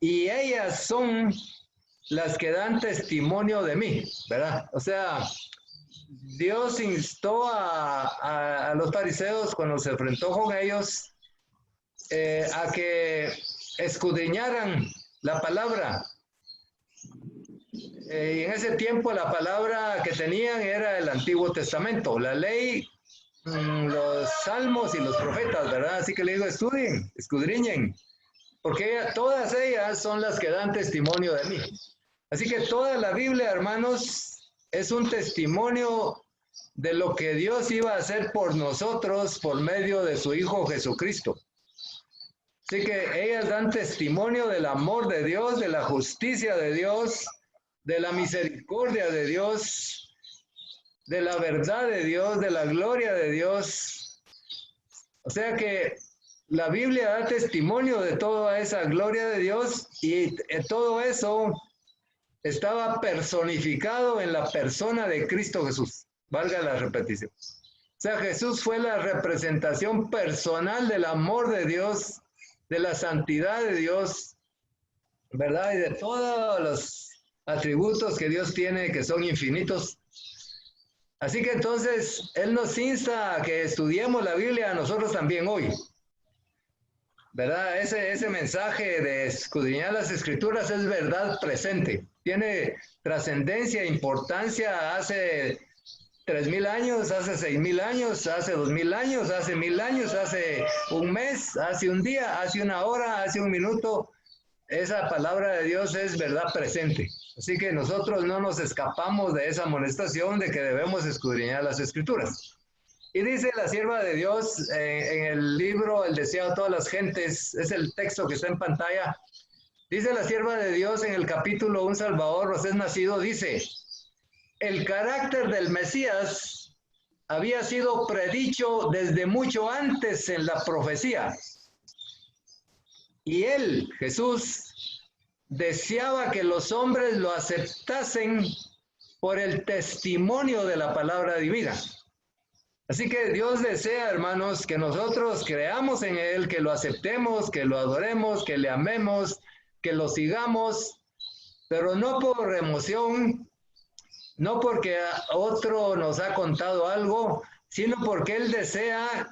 y ellas son las que dan testimonio de mí, ¿verdad? O sea, Dios instó a los fariseos cuando se enfrentó con ellos a que escudriñaran la palabra. Y en ese tiempo la palabra que tenían era el Antiguo Testamento, la ley, los salmos y los profetas, ¿verdad? Así que le digo, estudien, escudriñen, porque todas ellas son las que dan testimonio de mí. Así que toda la Biblia, hermanos, es un testimonio de lo que Dios iba a hacer por nosotros por medio de su Hijo Jesucristo. Así que ellas dan testimonio del amor de Dios, de la justicia de Dios, de la misericordia de Dios, de la verdad de Dios, de la gloria de Dios. O sea que la Biblia da testimonio de toda esa gloria de Dios y todo eso estaba personificado en la persona de Cristo Jesús. Valga la repetición. O sea, Jesús fue la representación personal del amor de Dios, de la santidad de Dios, ¿verdad? Y de todos los atributos que Dios tiene que son infinitos. Así que entonces Él nos insta a que estudiemos la Biblia a nosotros también hoy, ¿verdad? Ese mensaje de escudriñar las Escrituras es verdad presente, tiene trascendencia, importancia hace 3,000 años, hace 6,000 años, hace 2,000 años, hace 1,000 años, hace un mes, hace un día, hace una hora, hace un minuto. Esa palabra de Dios es verdad presente. Así que nosotros no nos escapamos de esa amonestación de que debemos escudriñar las Escrituras. Y dice la sierva de Dios en el libro El deseo de todas las gentes, es el texto que está en pantalla. Dice la sierva de Dios en el capítulo Un Salvador os es nacido, dice, el carácter del Mesías había sido predicho desde mucho antes en la profecía. Y él, Jesús, deseaba que los hombres lo aceptasen por el testimonio de la palabra divina. Así que Dios desea, hermanos, que nosotros creamos en Él, que lo aceptemos, que lo adoremos, que le amemos, que lo sigamos, pero no por emoción, no porque otro nos ha contado algo, sino porque Él desea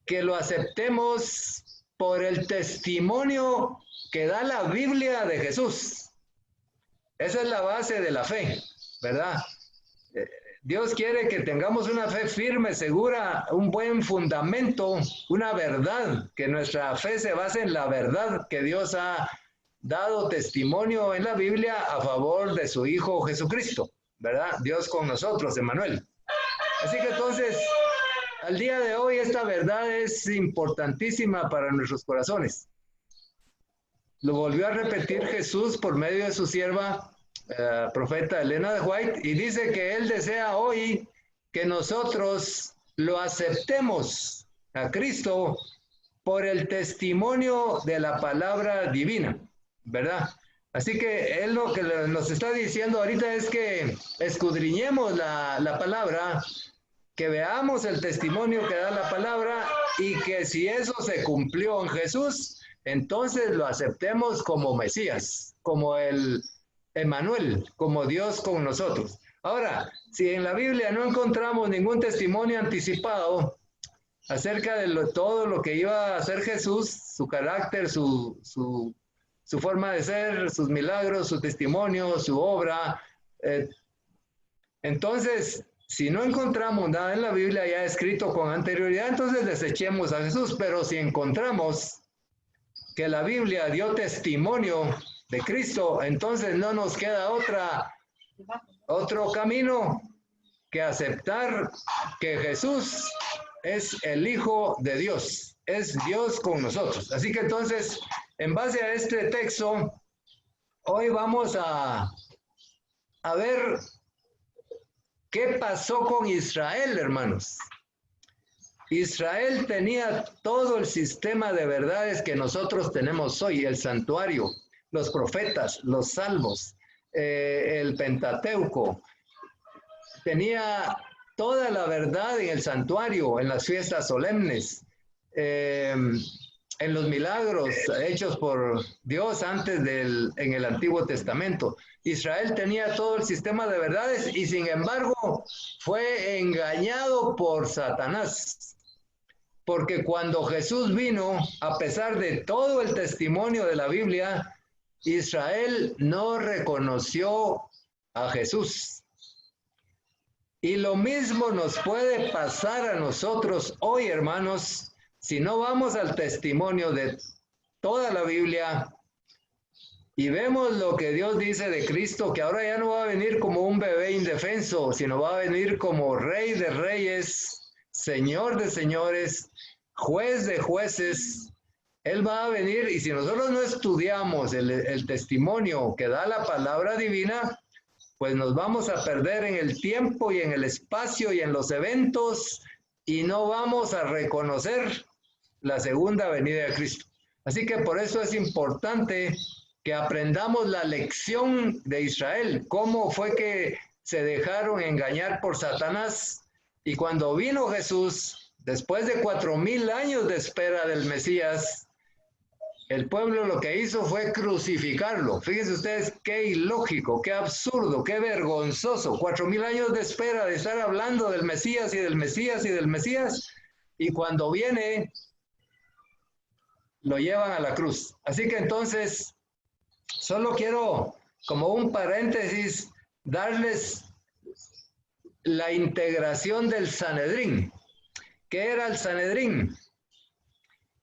que lo aceptemos por el testimonio que da la Biblia de Jesús. Esa es la base de la fe, ¿verdad? Dios quiere que tengamos una fe firme, segura, un buen fundamento, una verdad, que nuestra fe se base en la verdad que Dios ha dado testimonio en la Biblia a favor de su Hijo Jesucristo, ¿verdad? Dios con nosotros, Emmanuel. Así que entonces, al día de hoy esta verdad es importantísima para nuestros corazones. Lo volvió a repetir Jesús por medio de su sierva, profeta Elena de White, y dice que Él desea hoy que nosotros lo aceptemos a Cristo por el testimonio de la palabra divina, ¿verdad? Así que Él lo que nos está diciendo ahorita es que escudriñemos la palabra, que veamos el testimonio que da la palabra y que si eso se cumplió en Jesús, entonces lo aceptemos como Mesías, como el Emmanuel, como Dios con nosotros. Ahora, si en la Biblia no encontramos ningún testimonio anticipado acerca de todo lo que iba a hacer Jesús, su carácter, su forma de ser, sus milagros, su testimonio, su obra, entonces, si no encontramos nada en la Biblia ya escrito con anterioridad, entonces desechemos a Jesús. Pero si encontramos que la Biblia dio testimonio de Cristo, entonces no nos queda otro camino que aceptar que Jesús es el Hijo de Dios, es Dios con nosotros. Así que entonces, en base a este texto, hoy vamos a ver qué pasó con Israel, hermanos. Israel tenía todo el sistema de verdades que nosotros tenemos hoy, el santuario, los profetas, los salmos, el Pentateuco. Tenía toda la verdad en el santuario, en las fiestas solemnes. en los milagros hechos por Dios en el Antiguo Testamento. Israel tenía todo el sistema de verdades y sin embargo fue engañado por Satanás. Porque cuando Jesús vino, a pesar de todo el testimonio de la Biblia, Israel no reconoció a Jesús. Y lo mismo nos puede pasar a nosotros hoy, hermanos, si no vamos al testimonio de toda la Biblia y vemos lo que Dios dice de Cristo, que ahora ya no va a venir como un bebé indefenso, sino va a venir como Rey de reyes, Señor de señores, Juez de jueces. Él va a venir y si nosotros no estudiamos el testimonio que da la palabra divina, pues nos vamos a perder en el tiempo y en el espacio y en los eventos y no vamos a reconocer la segunda venida de Cristo. Así que por eso es importante que aprendamos la lección de Israel, cómo fue que se dejaron engañar por Satanás y cuando vino Jesús, después de 4,000 años de espera del Mesías, el pueblo lo que hizo fue crucificarlo. Fíjense ustedes qué ilógico, qué absurdo, qué vergonzoso. 4,000 años de espera de estar hablando del Mesías y del Mesías y del Mesías. Y cuando viene, lo llevan a la cruz. Así que entonces, solo quiero, como un paréntesis, darles la integración del Sanedrín. ¿Qué era el Sanedrín?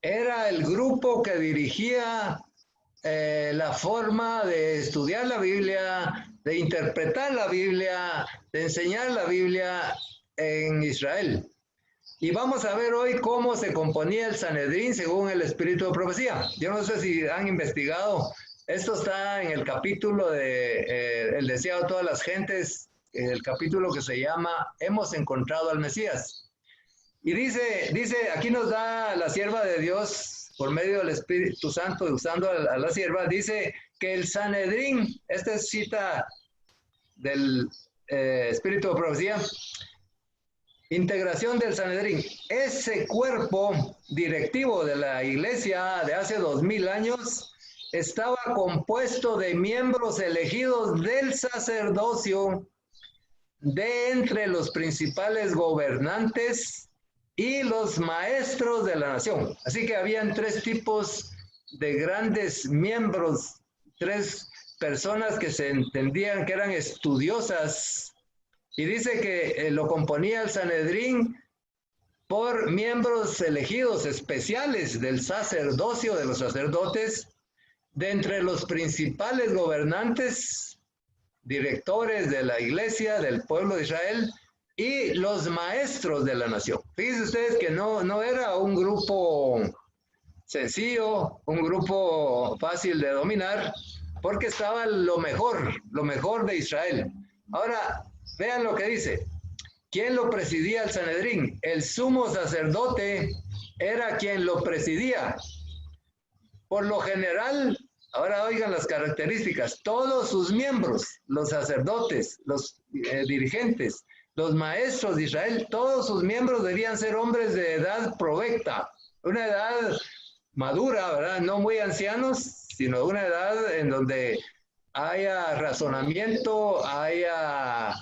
Era el grupo que dirigía la forma de estudiar la Biblia, de interpretar la Biblia, de enseñar la Biblia en Israel. Y vamos a ver hoy cómo se componía el Sanedrín según el espíritu de profecía. Yo no sé si han investigado, esto está en el capítulo de El deseado de todas las gentes, el capítulo que se llama Hemos encontrado al Mesías. Y dice, aquí nos da la sierva de Dios, por medio del Espíritu Santo, usando a la sierva, dice que el Sanedrín, esta es cita del Espíritu de Profecía, integración del Sanedrín, ese cuerpo directivo de la iglesia de hace 2000 años, estaba compuesto de miembros elegidos del sacerdocio, de entre los principales gobernantes y los maestros de la nación. Así que habían 3 tipos de grandes miembros, 3 personas que se entendían que eran estudiosas. Y dice que lo componía el Sanedrín por miembros elegidos especiales del sacerdocio, de los sacerdotes, de entre los principales gobernantes, directores de la iglesia, del pueblo de Israel, y los maestros de la nación. Fíjense ustedes que no era un grupo sencillo, un grupo fácil de dominar, porque estaba lo mejor de Israel. Ahora, vean lo que dice. ¿Quién lo presidía el Sanedrín? El sumo sacerdote era quien lo presidía. Por lo general, ahora oigan las características, todos sus miembros, los sacerdotes, los dirigentes, los maestros de Israel, todos sus miembros debían ser hombres de edad provecta, una edad madura, ¿verdad? No muy ancianos, sino una edad en donde haya razonamiento, haya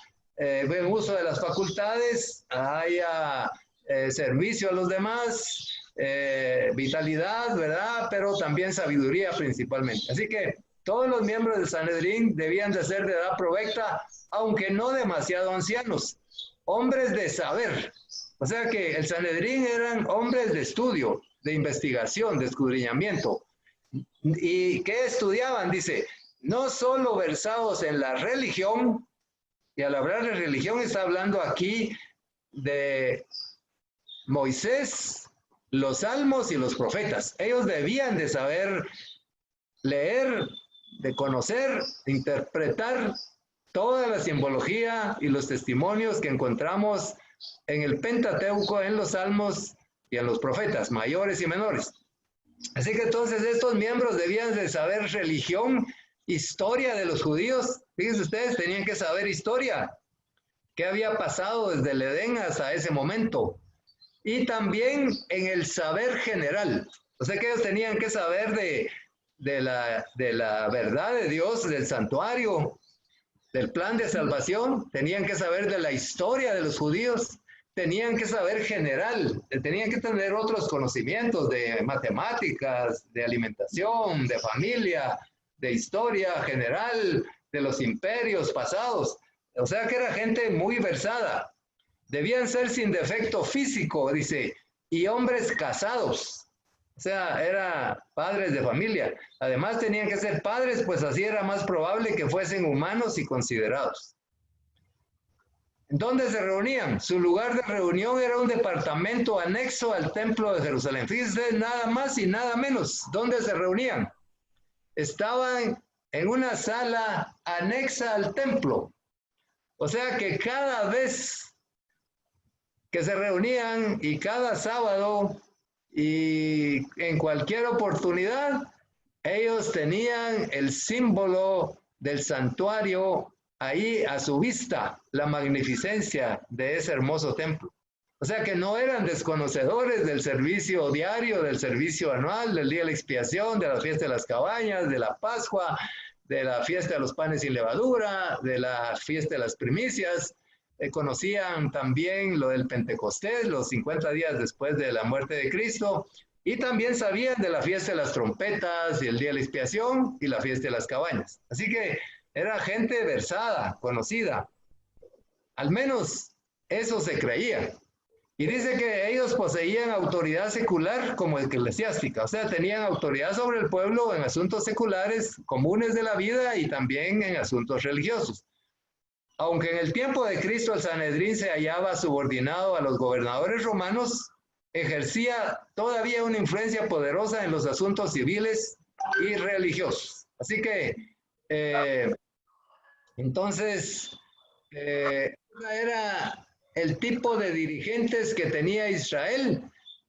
buen uso de las facultades, haya servicio a los demás, vitalidad, ¿verdad? Pero también sabiduría principalmente. Así que todos los miembros del Sanedrín debían de ser de edad provecta, aunque no demasiado ancianos, hombres de saber. O sea que el Sanedrín eran hombres de estudio, de investigación, de escudriñamiento. ¿Y qué estudiaban? Dice, no solo versados en la religión, y al hablar de religión está hablando aquí de Moisés, los salmos y los profetas. Ellos debían de saber leer, de conocer, de interpretar toda la simbología y los testimonios que encontramos en el Pentateuco, en los salmos y en los profetas, mayores y menores. Así que entonces estos miembros debían de saber religión, historia de los judíos. Fíjense ustedes, tenían que saber historia, qué había pasado desde el Edén hasta ese momento. Y también en el saber general. O sea que ellos tenían que saber de la verdad de Dios, del santuario, del plan de salvación, tenían que saber de la historia de los judíos, tenían que saber general, tenían que tener otros conocimientos de matemáticas, de alimentación, de familia, de historia general, de los imperios pasados. O sea que era gente muy versada. Debían ser sin defecto físico, dice, y hombres casados. O sea, eran padres de familia. Además tenían que ser padres, pues así era más probable que fuesen humanos y considerados. ¿Dónde se reunían? Su lugar de reunión era un departamento anexo al templo de Jerusalén. Fíjense, nada más y nada menos. ¿Dónde se reunían? Estaban en una sala anexa al templo. O sea que cada vez que se reunían y cada sábado y en cualquier oportunidad, ellos tenían el símbolo del santuario ahí a su vista, la magnificencia de ese hermoso templo. O sea que no eran desconocedores del servicio diario, del servicio anual, del día de la expiación, de la fiesta de las cabañas, de la Pascua, de la fiesta de los panes sin levadura, de la fiesta de las primicias. Conocían también lo del Pentecostés, los 50 días después de la muerte de Cristo, y también sabían de la fiesta de las trompetas y el día de la expiación y la fiesta de las cabañas. Así que era gente versada, conocida. Al menos eso se creía. Y dice que ellos poseían autoridad secular como eclesiástica, o sea, tenían autoridad sobre el pueblo en asuntos seculares comunes de la vida y también en asuntos religiosos. Aunque en el tiempo de Cristo el Sanedrín se hallaba subordinado a los gobernadores romanos, ejercía todavía una influencia poderosa en los asuntos civiles y religiosos. Así que, entonces, era el tipo de dirigentes que tenía Israel,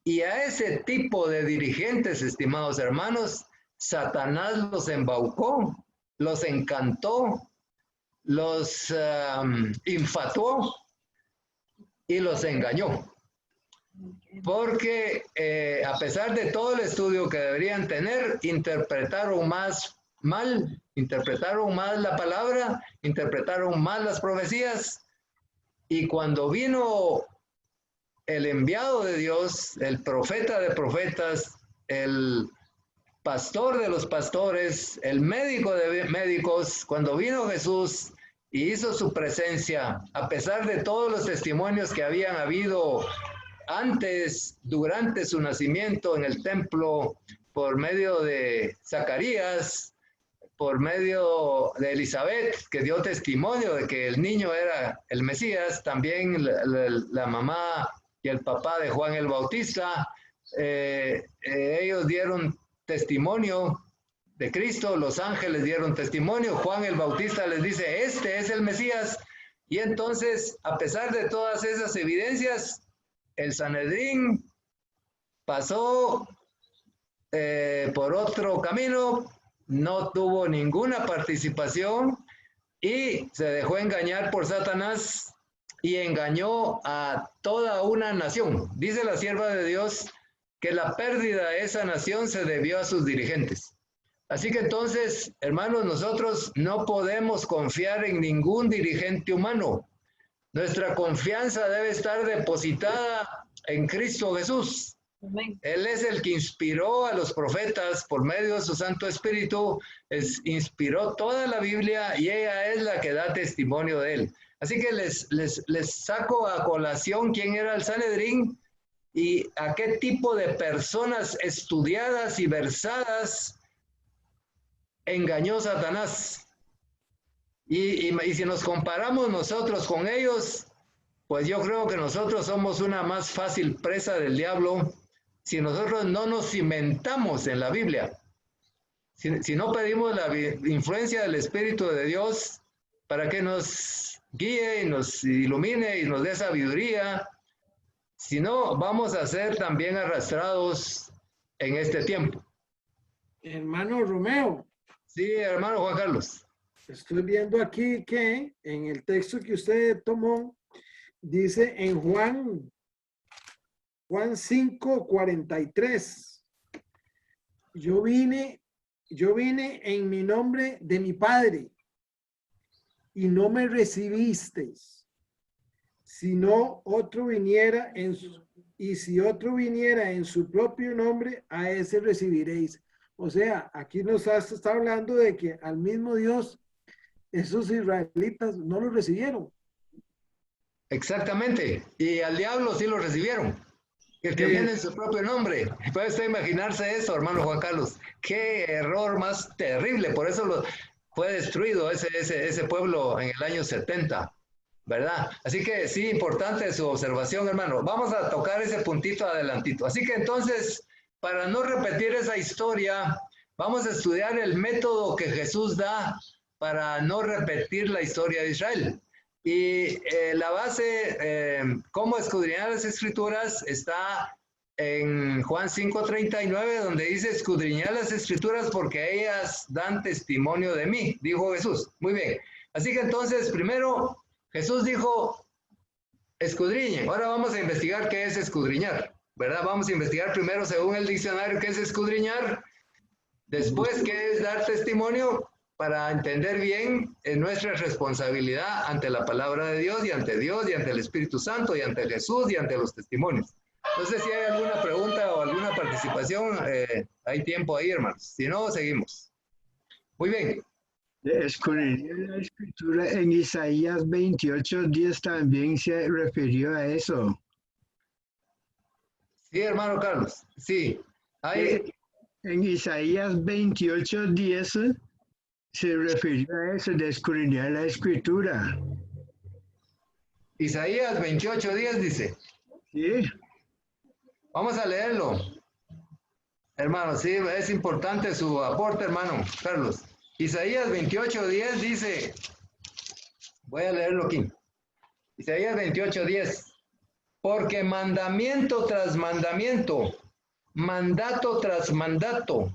y a ese tipo de dirigentes, estimados hermanos, Satanás los embaucó, los encantó, los infatuó y los engañó. Porque a pesar de todo el estudio que deberían tener, interpretaron más mal, interpretaron mal la palabra, interpretaron mal las profecías, y cuando vino el enviado de Dios, el profeta de profetas, el pastor de los pastores, el médico de médicos, cuando vino Jesús y hizo su presencia, a pesar de todos los testimonios que habían habido antes, durante su nacimiento en el templo, por medio de Zacarías, por medio de Elizabeth, que dio testimonio de que el niño era el Mesías, también la mamá y el papá de Juan el Bautista, ellos dieron testimonio de Cristo, los ángeles dieron testimonio, Juan el Bautista les dice, este es el Mesías, y entonces, a pesar de todas esas evidencias, el Sanedrín pasó por otro camino, no tuvo ninguna participación y se dejó engañar por Satanás y engañó a toda una nación. Dice la sierva de Dios que la pérdida de esa nación se debió a sus dirigentes. Así que entonces, hermanos, nosotros no podemos confiar en ningún dirigente humano. Nuestra confianza debe estar depositada en Cristo Jesús. Él es el que inspiró a los profetas por medio de su Santo Espíritu, inspiró toda la Biblia y ella es la que da testimonio de él. Así que les saco a colación quién era el Sanedrín y a qué tipo de personas estudiadas y versadas engañó Satanás. Y si nos comparamos nosotros con ellos, pues yo creo que nosotros somos una más fácil presa del diablo si nosotros no nos cimentamos en la Biblia. Si no pedimos la influencia del Espíritu de Dios para que nos guíe y nos ilumine y nos dé sabiduría, si no, vamos a ser también arrastrados en este tiempo. Hermano Romeo. Sí, hermano Juan Carlos. Estoy viendo aquí que en el texto que usted tomó, dice en Juan 5:43, yo vine en mi nombre de mi Padre y no me recibisteis. Si otro viniera si otro viniera en su propio nombre, a ese recibiréis. O sea, aquí nos está hablando de que al mismo Dios, esos israelitas no lo recibieron. Exactamente. Y al diablo sí lo recibieron. El que viene en su propio nombre. Puede usted imaginarse eso, hermano Juan Carlos. Qué error más terrible. Por eso fue destruido ese pueblo en el año 70, ¿verdad? Así que sí, importante su observación, hermano. Vamos a tocar ese puntito adelantito. Así que entonces, para no repetir esa historia, vamos a estudiar el método que Jesús da para no repetir la historia de Israel. Y la base, cómo escudriñar las escrituras, está en Juan 5:39, donde dice, escudriñar las escrituras porque ellas dan testimonio de mí, dijo Jesús. Muy bien. Así que entonces, primero, Jesús dijo, escudriñen. Ahora vamos a investigar qué es escudriñar, ¿verdad? Vamos a investigar primero, según el diccionario, qué es escudriñar. Después, qué es dar testimonio, para entender bien nuestra responsabilidad ante la palabra de Dios y ante el Espíritu Santo y ante Jesús y ante los testimonios. No sé si hay alguna pregunta o alguna participación, hay tiempo ahí, hermanos. Si no, seguimos. Muy bien. Escudriñar la escritura en Isaías 28:10 también se refirió a eso. Sí, hermano Carlos, sí. En Isaías 28:10 se refirió a eso de escudriñar la escritura. Isaías 28:10 dice. Sí. Vamos a leerlo. Hermano, sí, es importante su aporte, hermano Carlos. Isaías 28:10 dice, voy a leerlo aquí. Isaías 28:10. Porque mandamiento tras mandamiento, mandato tras mandato,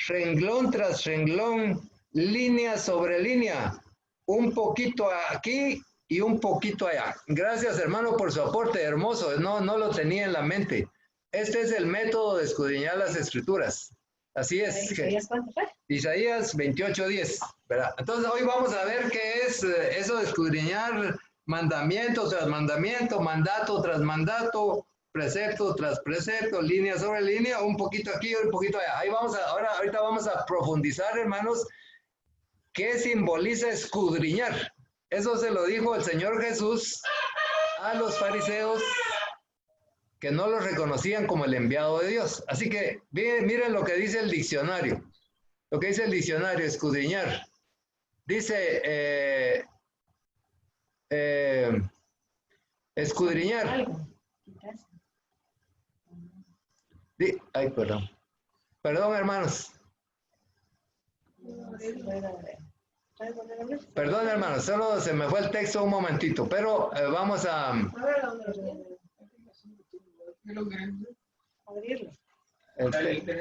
renglón tras renglón, línea sobre línea, un poquito aquí y un poquito allá. Gracias, hermano, por su aporte hermoso. No lo tenía en la mente. Este es el método de escudriñar las escrituras. Así es. ¿Isaías cuánto fue? Isaías 28:10, ¿verdad? Entonces hoy vamos a ver qué es eso de escudriñar mandamiento tras mandamiento, mandato tras mandato, precepto tras precepto, línea sobre línea, un poquito aquí, un poquito allá. Ahorita vamos a profundizar, hermanos, qué simboliza escudriñar. Eso se lo dijo el Señor Jesús a los fariseos que no los reconocían como el enviado de Dios. Así que miren lo que dice el diccionario. Lo que dice el diccionario, escudriñar. Dice, escudriñar. Ay, perdón. Perdón, hermanos. Perdón, hermanos, solo se me fue el texto un momentito, pero vamos a... Abrirlo. El centro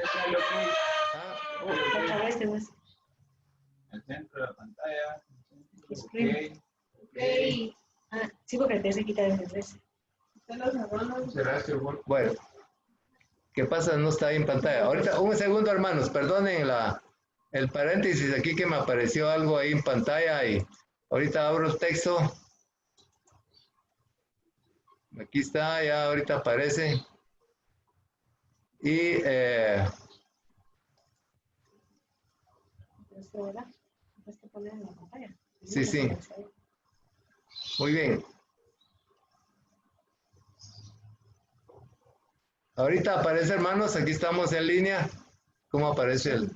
de la pantalla. Screen. Okay. Sí, porque te se quita desde 13. Bueno, ¿qué pasa? No está ahí en pantalla. Ahorita, un segundo, hermanos, perdonen el paréntesis aquí que me apareció algo ahí en pantalla y ahorita abro el texto. Aquí está, ya ahorita aparece. Y sí, sí. Muy bien. Ahorita aparece, hermanos, aquí estamos en línea. ¿Cómo aparece el?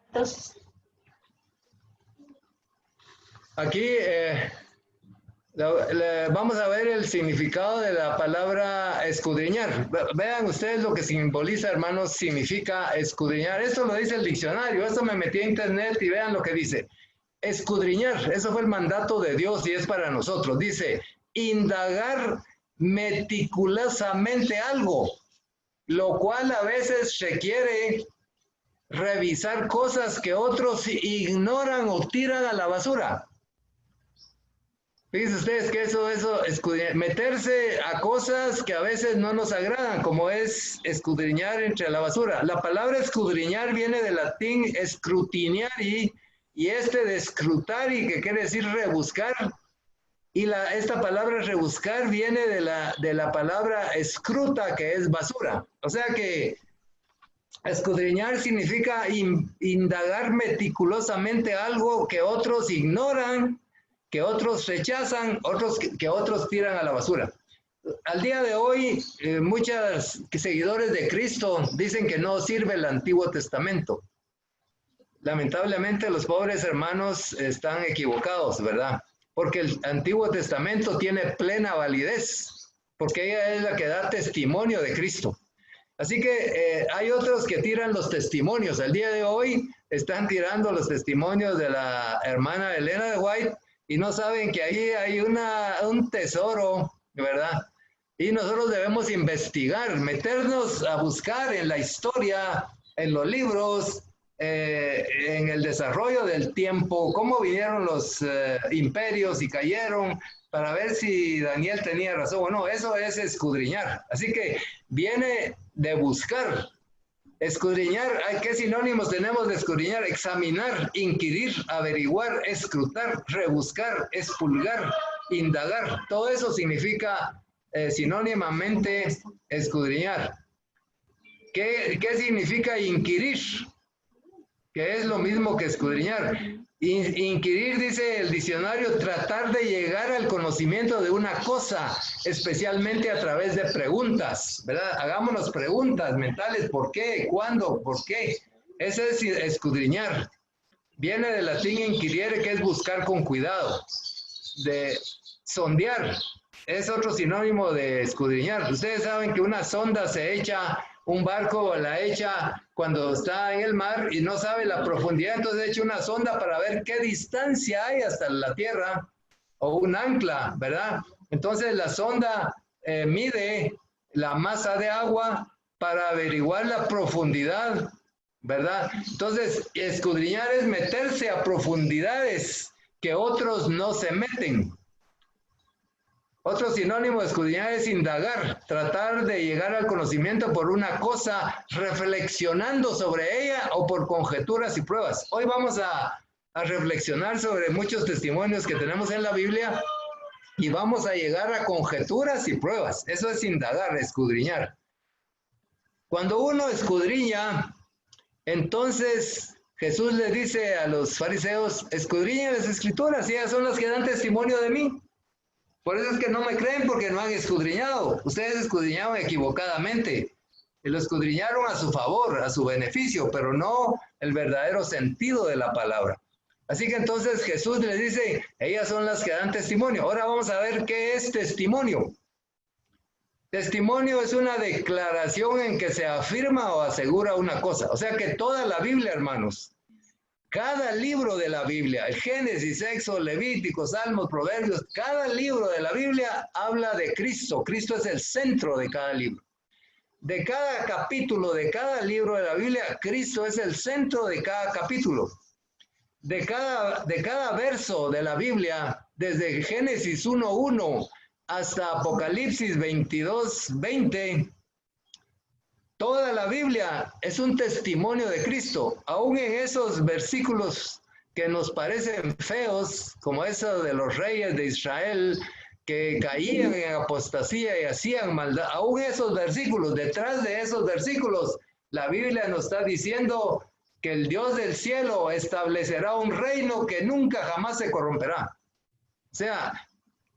Entonces. Aquí vamos a ver el significado de la palabra escudriñar. Vean ustedes lo que simboliza, hermanos, significa escudriñar. Esto lo dice el diccionario. Esto me metí a internet y vean lo que dice. Escudriñar, eso fue el mandato de Dios y es para nosotros. Dice, indagar meticulosamente algo, lo cual a veces requiere revisar cosas que otros ignoran o tiran a la basura. Fíjense ustedes que meterse a cosas que a veces no nos agradan, como es escudriñar entre la basura. La palabra escudriñar viene del latín scrutiniari, y de scrutari, que quiere decir rebuscar. Y esta palabra rebuscar viene de la palabra scruta, que es basura. O sea que escudriñar significa indagar meticulosamente algo que otros ignoran, que otros rechazan, que otros tiran a la basura. Al día de hoy, muchos seguidores de Cristo dicen que no sirve el Antiguo Testamento. Lamentablemente, los pobres hermanos están equivocados, ¿verdad? Porque el Antiguo Testamento tiene plena validez, porque ella es la que da testimonio de Cristo. Así que hay otros que tiran los testimonios. Al día de hoy están tirando los testimonios de la hermana Elena de White y no saben que ahí hay un tesoro, ¿verdad? Y nosotros debemos investigar, meternos a buscar en la historia, en los libros, en el desarrollo del tiempo, cómo vinieron los imperios y cayeron, para ver si Daniel tenía razón o no. Eso es escudriñar. Así que viene de buscar. Escudriñar, ¿qué sinónimos tenemos de escudriñar? Examinar, inquirir, averiguar, escrutar, rebuscar, expulgar, indagar. Todo eso significa sinónimamente escudriñar. ¿Qué significa inquirir? Que es lo mismo que escudriñar. Inquirir, dice el diccionario, tratar de llegar al conocimiento de una cosa, especialmente a través de preguntas, ¿verdad? Hagámonos preguntas mentales: ¿por qué? ¿Cuándo? ¿Por qué? Ese es escudriñar. Viene del latín inquirere, que es buscar con cuidado. De sondear es otro sinónimo de escudriñar. Ustedes saben que una sonda se echa, un barco la echa cuando está en el mar y no sabe la profundidad, entonces echa una sonda para ver qué distancia hay hasta la tierra, o un ancla, ¿verdad? Entonces la sonda mide la masa de agua para averiguar la profundidad, ¿verdad? Entonces, escudriñar es meterse a profundidades que otros no se meten. Otro sinónimo de escudriñar es indagar, tratar de llegar al conocimiento por una cosa, reflexionando sobre ella o por conjeturas y pruebas. Hoy vamos a reflexionar sobre muchos testimonios que tenemos en la Biblia y vamos a llegar a conjeturas y pruebas. Eso es indagar, escudriñar. Cuando uno escudriña, entonces Jesús le dice a los fariseos: escudriñen las escrituras, y ellas son las que dan testimonio de mí. Por eso es que no me creen, porque no han escudriñado. Ustedes escudriñaron equivocadamente. Y lo escudriñaron a su favor, a su beneficio, pero no el verdadero sentido de la palabra. Así que entonces Jesús les dice: ellas son las que dan testimonio. Ahora vamos a ver qué es testimonio. Testimonio es una declaración en que se afirma o asegura una cosa. O sea que toda la Biblia, hermanos, cada libro de la Biblia, el Génesis, Éxodo, Levítico, Salmos, Proverbios, cada libro de la Biblia habla de Cristo. Cristo es el centro de cada libro. De cada capítulo, de cada libro de la Biblia, Cristo es el centro de cada capítulo. De cada verso de la Biblia, desde Génesis 1:1 hasta Apocalipsis 22:20, toda la Biblia es un testimonio de Cristo. Aún en esos versículos que nos parecen feos, como esos de los reyes de Israel que caían en apostasía y hacían maldad, aún esos versículos, detrás de esos versículos, la Biblia nos está diciendo que el Dios del cielo establecerá un reino que nunca jamás se corromperá. O sea,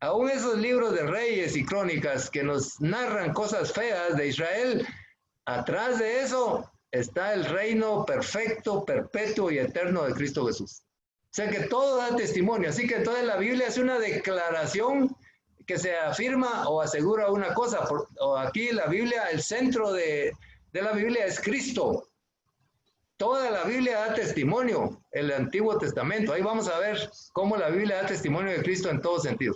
aún esos libros de reyes y crónicas que nos narran cosas feas de Israel, atrás de eso está el reino perfecto, perpetuo y eterno de Cristo Jesús. O sea que todo da testimonio. Así que entonces la Biblia es una declaración que se afirma o asegura una cosa. O aquí la Biblia, el centro de la Biblia es Cristo. Toda la Biblia da testimonio, el Antiguo Testamento. Ahí vamos a ver cómo la Biblia da testimonio de Cristo en todo sentido.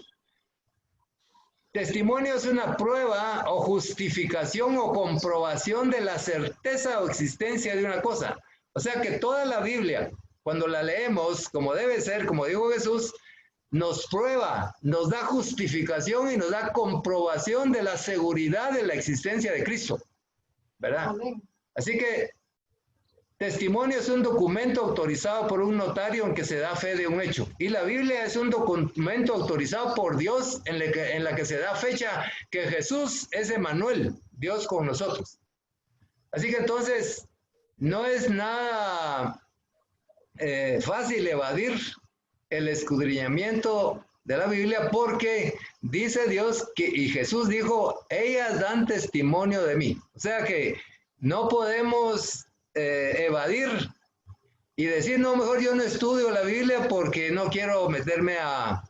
Testimonio es una prueba o justificación o comprobación de la certeza o existencia de una cosa. O sea que toda la Biblia, cuando la leemos como debe ser, como dijo Jesús, nos prueba, nos da justificación y nos da comprobación de la seguridad de la existencia de Cristo, ¿verdad? Amén. Así que testimonio es un documento autorizado por un notario en que se da fe de un hecho. Y la Biblia es un documento autorizado por Dios en la que se da fecha que Jesús es Emmanuel, Dios con nosotros. Así que entonces no es nada fácil evadir el escudriñamiento de la Biblia, porque dice Dios y Jesús dijo, ellas dan testimonio de mí. O sea que no podemos evadir y decir, no, mejor yo no estudio la Biblia porque no quiero meterme a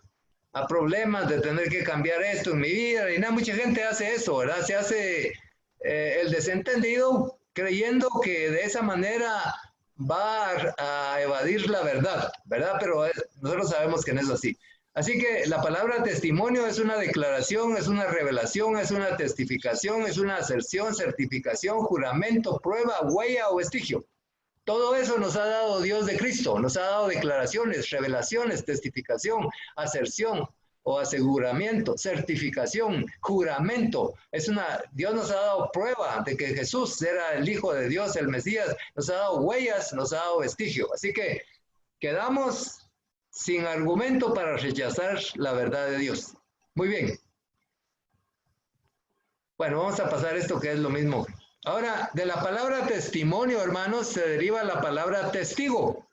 problemas de tener que cambiar esto en mi vida. Y nada, mucha gente hace eso, ¿verdad? Se hace el desentendido creyendo que de esa manera va a evadir la verdad, ¿verdad? Pero nosotros sabemos que no es así. Así que la palabra testimonio es una declaración, es una revelación, es una testificación, es una aserción, certificación, juramento, prueba, huella o vestigio. Todo eso nos ha dado Dios de Cristo, nos ha dado declaraciones, revelaciones, testificación, aserción o aseguramiento, certificación, juramento. Dios nos ha dado prueba de que Jesús era el Hijo de Dios, el Mesías, nos ha dado huellas, nos ha dado vestigio. Así que quedamos sin argumento para rechazar la verdad de Dios. Muy bien. Bueno, vamos a pasar esto que es lo mismo. Ahora, de la palabra testimonio, hermanos, se deriva la palabra testigo.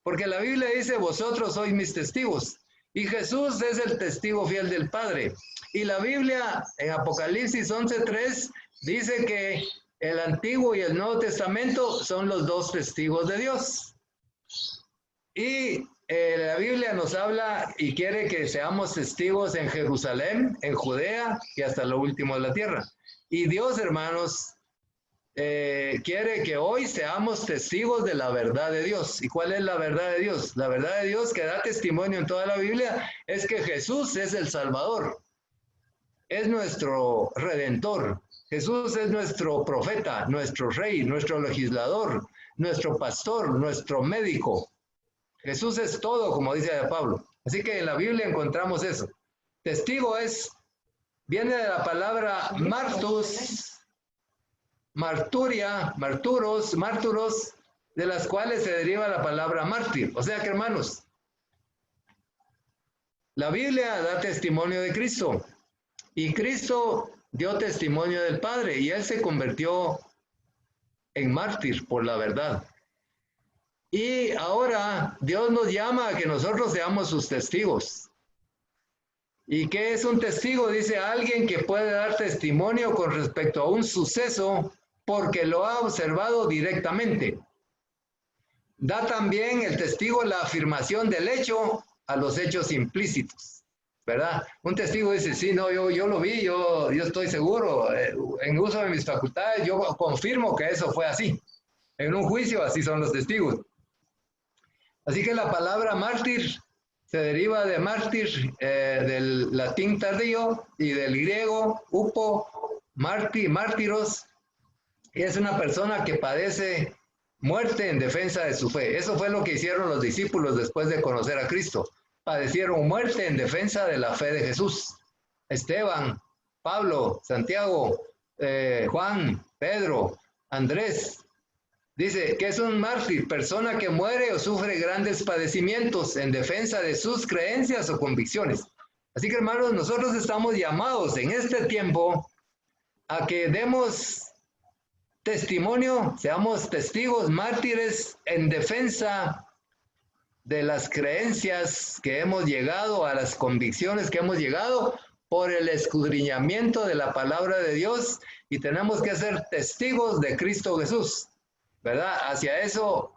Porque la Biblia dice, vosotros sois mis testigos. Y Jesús es el testigo fiel del Padre. Y la Biblia, en Apocalipsis 11:3, dice que el Antiguo y el Nuevo Testamento son los dos testigos de Dios. Y la Biblia nos habla y quiere que seamos testigos en Jerusalén, en Judea y hasta lo último de la tierra. Y Dios, hermanos, quiere que hoy seamos testigos de la verdad de Dios. ¿Y cuál es la verdad de Dios? La verdad de Dios que da testimonio en toda la Biblia es que Jesús es el Salvador, es nuestro Redentor. Jesús es nuestro profeta, nuestro rey, nuestro legislador, nuestro pastor, nuestro médico. Jesús es todo, como dice Pablo. Así que en la Biblia encontramos eso. Testigo viene de la palabra martus, marturia, márturos, de las cuales se deriva la palabra mártir. O sea que, hermanos, la Biblia da testimonio de Cristo y Cristo dio testimonio del Padre y Él se convirtió en mártir por la verdad. Y ahora Dios nos llama a que nosotros seamos sus testigos. ¿Y qué es un testigo? Dice alguien que puede dar testimonio con respecto a un suceso porque lo ha observado directamente. Da también el testigo la afirmación del hecho a los hechos implícitos, ¿verdad? Un testigo dice, sí, no, yo lo vi, yo estoy seguro, en uso de mis facultades, yo confirmo que eso fue así. En un juicio así son los testigos. Así que la palabra mártir se deriva de mártir, del latín tardío y del griego upo, mártiros, y es una persona que padece muerte en defensa de su fe. Eso fue lo que hicieron los discípulos después de conocer a Cristo. Padecieron muerte en defensa de la fe de Jesús. Esteban, Pablo, Santiago, Juan, Pedro, Andrés. Dice que es un mártir, persona que muere o sufre grandes padecimientos en defensa de sus creencias o convicciones. Así que, hermanos, nosotros estamos llamados en este tiempo a que demos testimonio, seamos testigos, mártires en defensa de las creencias que hemos llegado, a las convicciones que hemos llegado por el escudriñamiento de la palabra de Dios, y tenemos que ser testigos de Cristo Jesús, ¿verdad? Hacia eso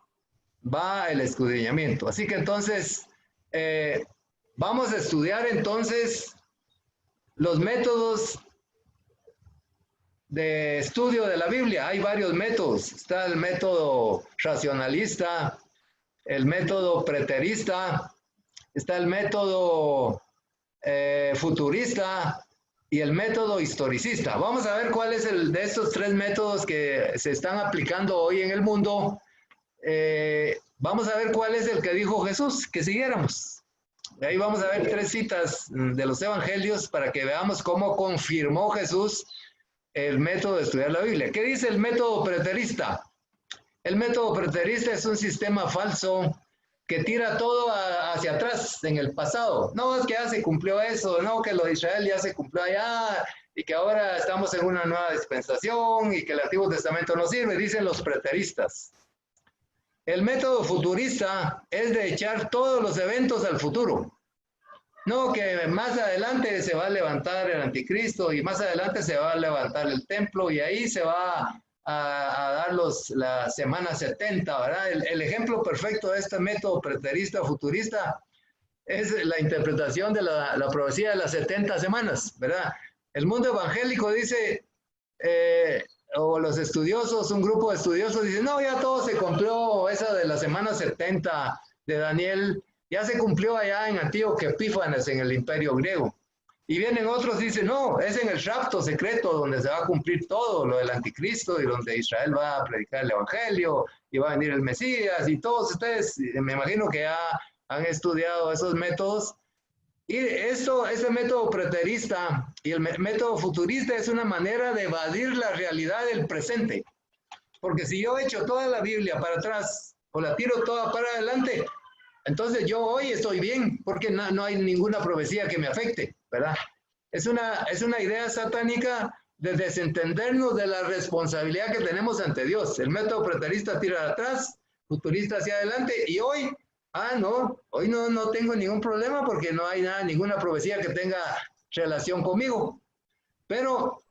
va el escudriñamiento. Así que entonces, vamos a estudiar entonces los métodos de estudio de la Biblia. Hay varios métodos. Está el método racionalista, el método preterista, está el método futurista y el método historicista. Vamos a ver cuál es el de estos tres métodos que se están aplicando hoy en el mundo. Vamos a ver cuál es el que dijo Jesús que siguiéramos. De ahí vamos a ver 3 citas de los evangelios para que veamos cómo confirmó Jesús el método de estudiar la Biblia. ¿Qué dice el método preterista? El método preterista es un sistema falso que tira todo hacia atrás, en el pasado. No, es que ya se cumplió eso, no, que lo de Israel ya se cumplió allá, y que ahora estamos en una nueva dispensación, y que el Antiguo Testamento no sirve, dicen los preteristas. El método futurista es de echar todos los eventos al futuro. No, que más adelante se va a levantar el anticristo, y más adelante se va a levantar el templo, y ahí se va a dar la semana 70, ¿verdad? El ejemplo perfecto de este método preterista futurista es la interpretación de la profecía de las 70 semanas, ¿verdad? El mundo evangélico dice, o los estudiosos, un grupo de estudiosos dice, no, ya todo se cumplió, esa de la semana 70 de Daniel, ya se cumplió allá en Antíoco Epífanes, en el imperio griego. Y vienen otros y dicen, no, es en el rapto secreto donde se va a cumplir todo lo del anticristo y donde Israel va a predicar el evangelio y va a venir el Mesías, y todos ustedes, me imagino que ya han estudiado esos métodos. Y ese método preterista y el método futurista es una manera de evadir la realidad del presente. Porque si yo echo toda la Biblia para atrás o la tiro toda para adelante, entonces yo hoy estoy bien, porque no hay ninguna profecía que me afecte, ¿verdad? Es una idea satánica de desentendernos de la responsabilidad que tenemos ante Dios. El método preterista tira atrás, futurista hacia adelante, y hoy, hoy no tengo ningún problema porque no hay ninguna profecía que tenga relación conmigo. Pero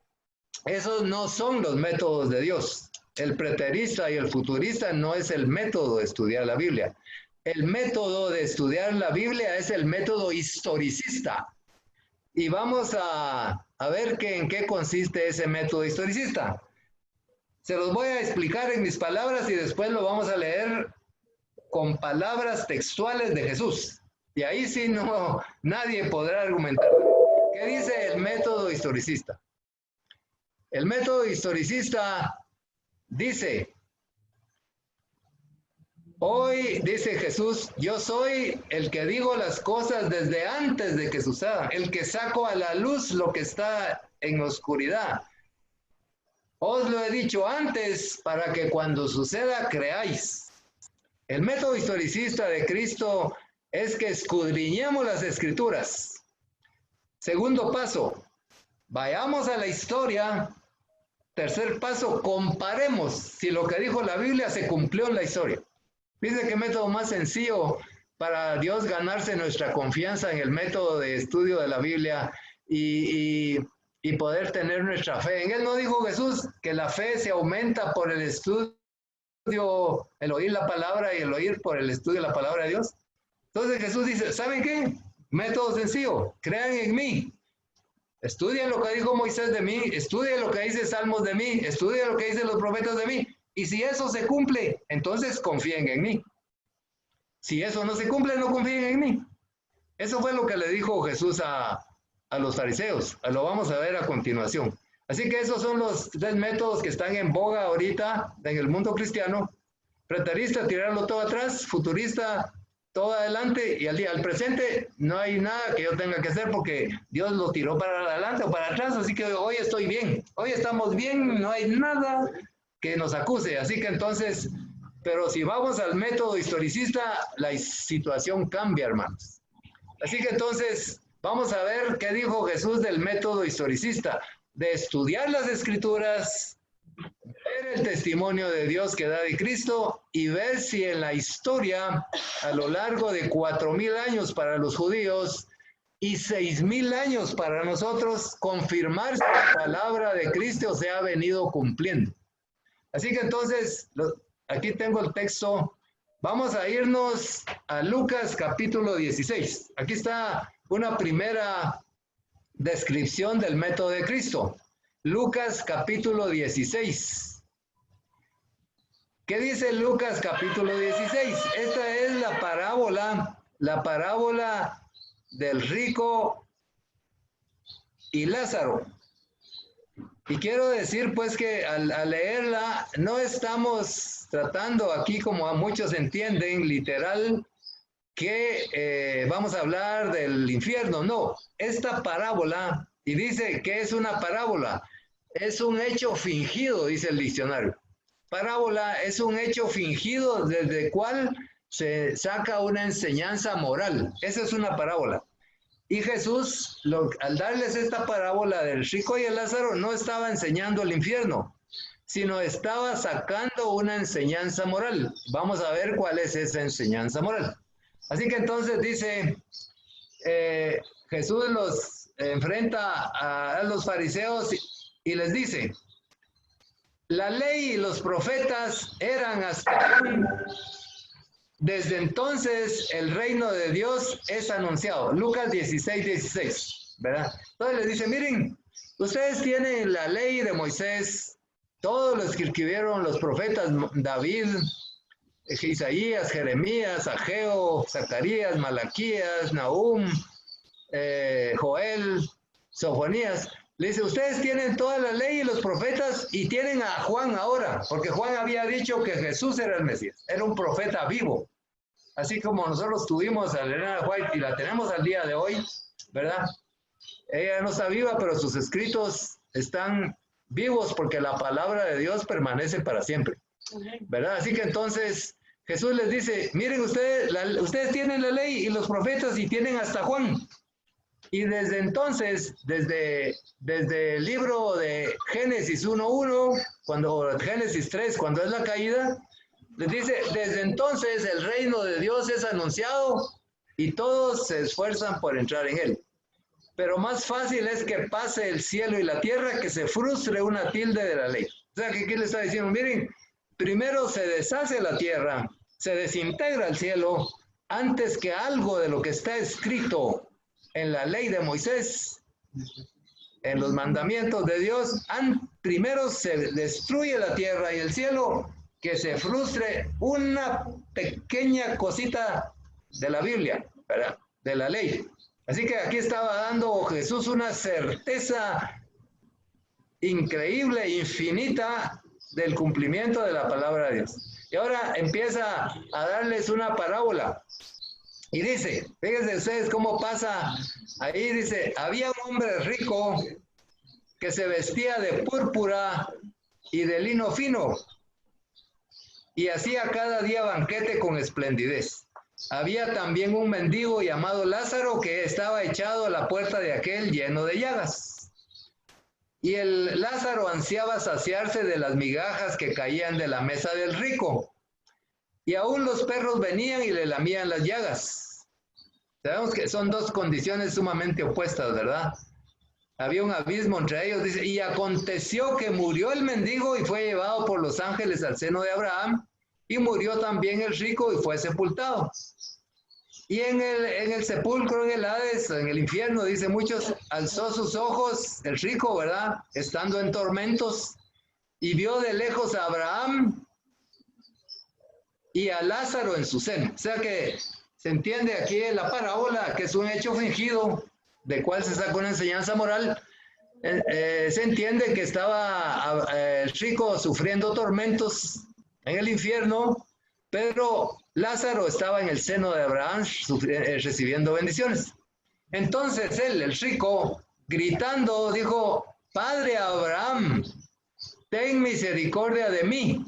esos no son los métodos de Dios. El preterista y el futurista no es el método de estudiar la Biblia. El método de estudiar la Biblia es el método historicista. Y vamos a ver en qué consiste ese método historicista. Se los voy a explicar en mis palabras y después lo vamos a leer con palabras textuales de Jesús. Y ahí sí nadie podrá argumentar. ¿Qué dice el método historicista? El método historicista dice: hoy, dice Jesús, yo soy el que digo las cosas desde antes de que sucedan, el que saco a la luz lo que está en oscuridad. Os lo he dicho antes para que cuando suceda creáis. El método historicista de Cristo es que escudriñemos las Escrituras. Segundo paso, vayamos a la historia. Tercer paso, comparemos si lo que dijo la Biblia se cumplió en la historia. Dice que método más sencillo para Dios ganarse nuestra confianza en el método de estudio de la Biblia y poder tener nuestra fe. En él no dijo Jesús que la fe se aumenta por el estudio, el oír la palabra y el oír por el estudio de la palabra de Dios. Entonces Jesús dice, ¿saben qué? Método sencillo, crean en mí. Estudien lo que dijo Moisés de mí, estudien lo que dice Salmos de mí, estudien lo que dicen los profetas de mí. Y si eso se cumple, entonces confíen en mí. Si eso no se cumple, no confíen en mí. Eso fue lo que le dijo Jesús a los fariseos. Lo vamos a ver a continuación. Así que esos son los 3 métodos que están en boga ahorita en el mundo cristiano. Preterista, tirarlo todo atrás. Futurista, todo adelante. Y al presente no hay nada que yo tenga que hacer porque Dios lo tiró para adelante o para atrás. Así que hoy estoy bien. Hoy estamos bien. No hay nada que nos acuse. Así que entonces, pero si vamos al método historicista, la situación cambia, hermanos. Así que entonces, vamos a ver qué dijo Jesús del método historicista, de estudiar las Escrituras, ver el testimonio de Dios que da de Cristo y ver si en la historia, a lo largo de 4,000 años para los judíos y 6,000 años para nosotros, confirmar si la palabra de Cristo se ha venido cumpliendo. Así que entonces, aquí tengo el texto. Vamos a irnos a Lucas capítulo 16. Aquí está una primera descripción del método de Cristo. Lucas capítulo 16. ¿Qué dice Lucas capítulo 16? Esta es la parábola del rico y Lázaro. Y quiero decir pues que al leerla no estamos tratando aquí, como a muchos entienden, literal, que vamos a hablar del infierno. No, esta parábola, y dice que es una parábola, es un hecho fingido, dice el diccionario. Parábola es un hecho fingido desde el cual se saca una enseñanza moral. Esa es una parábola. Y Jesús, al darles esta parábola del rico y el Lázaro, no estaba enseñando el infierno, sino estaba sacando una enseñanza moral. Vamos a ver cuál es esa enseñanza moral. Así que entonces dice, Jesús los enfrenta a los fariseos y les dice, la ley y los profetas eran hasta hoy. Desde entonces el reino de Dios es anunciado. Lucas 16, ¿verdad? Entonces les dice, miren, ustedes tienen la ley de Moisés, todos los que escribieron los profetas, David, Isaías, Jeremías, Ageo, Zacarías, Malaquías, Nahum, Joel, Sofonías. Le dice, ustedes tienen toda la ley y los profetas y tienen a Juan ahora, porque Juan había dicho que Jesús era el Mesías, era un profeta vivo. Así como nosotros tuvimos a Elena White y la tenemos al día de hoy, ¿verdad? Ella no está viva, pero sus escritos están vivos porque la palabra de Dios permanece para siempre, ¿verdad? Así que entonces Jesús les dice, miren ustedes tienen la ley y los profetas y tienen hasta Juan. Y desde entonces, desde el libro de Génesis 1:1, Génesis 3, cuando es la caída, les dice, desde entonces el reino de Dios es anunciado y todos se esfuerzan por entrar en él. Pero más fácil es que pase el cielo y la tierra que se frustre una tilde de la ley. O sea, que aquí le está diciendo, miren, primero se deshace la tierra, se desintegra el cielo, antes que algo de lo que está escrito en la ley de Moisés, en los mandamientos de Dios, primero se destruye la tierra y el cielo, que se frustre una pequeña cosita de la Biblia, ¿verdad? De la ley. Así que aquí estaba dando Jesús una certeza increíble, infinita, del cumplimiento de la palabra de Dios. Y ahora empieza a darles una parábola. Y dice, fíjense ustedes cómo pasa, ahí dice, había un hombre rico que se vestía de púrpura y de lino fino y hacía cada día banquete con esplendidez. Había también un mendigo llamado Lázaro que estaba echado a la puerta de aquel lleno de llagas. Y el Lázaro ansiaba saciarse de las migajas que caían de la mesa del rico. Y aún los perros venían y le lamían las llagas. Sabemos que son dos condiciones sumamente opuestas, ¿verdad? Había un abismo entre ellos. Dice, y aconteció que murió el mendigo y fue llevado por los ángeles al seno de Abraham, y murió también el rico y fue sepultado. Y en el sepulcro, en el Hades, en el infierno, dice muchos, alzó sus ojos, el rico, ¿verdad? Estando en tormentos, y vio de lejos a Abraham y a Lázaro en su seno. O sea que se entiende aquí en la parábola que es un hecho fingido, de cual se saca una enseñanza moral. Se entiende que estaba el rico sufriendo tormentos en el infierno, pero Lázaro estaba en el seno de Abraham recibiendo bendiciones. Entonces él, el rico, gritando, dijo, Padre Abraham, ten misericordia de mí,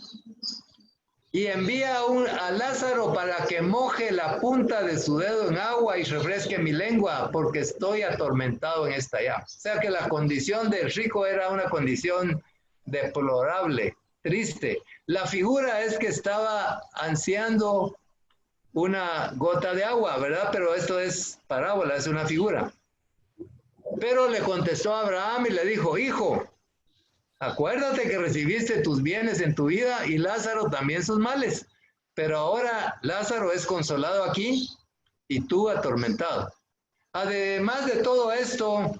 y envía a Lázaro para que moje la punta de su dedo en agua y refresque mi lengua, porque estoy atormentado en esta llama. O sea que la condición del rico era una condición deplorable, triste. La figura es que estaba ansiando una gota de agua, ¿verdad? Pero esto es parábola, es una figura. Pero le contestó a Abraham y le dijo, hijo, acuérdate que recibiste tus bienes en tu vida y Lázaro también sus males, pero ahora Lázaro es consolado aquí y tú atormentado. Además de todo esto,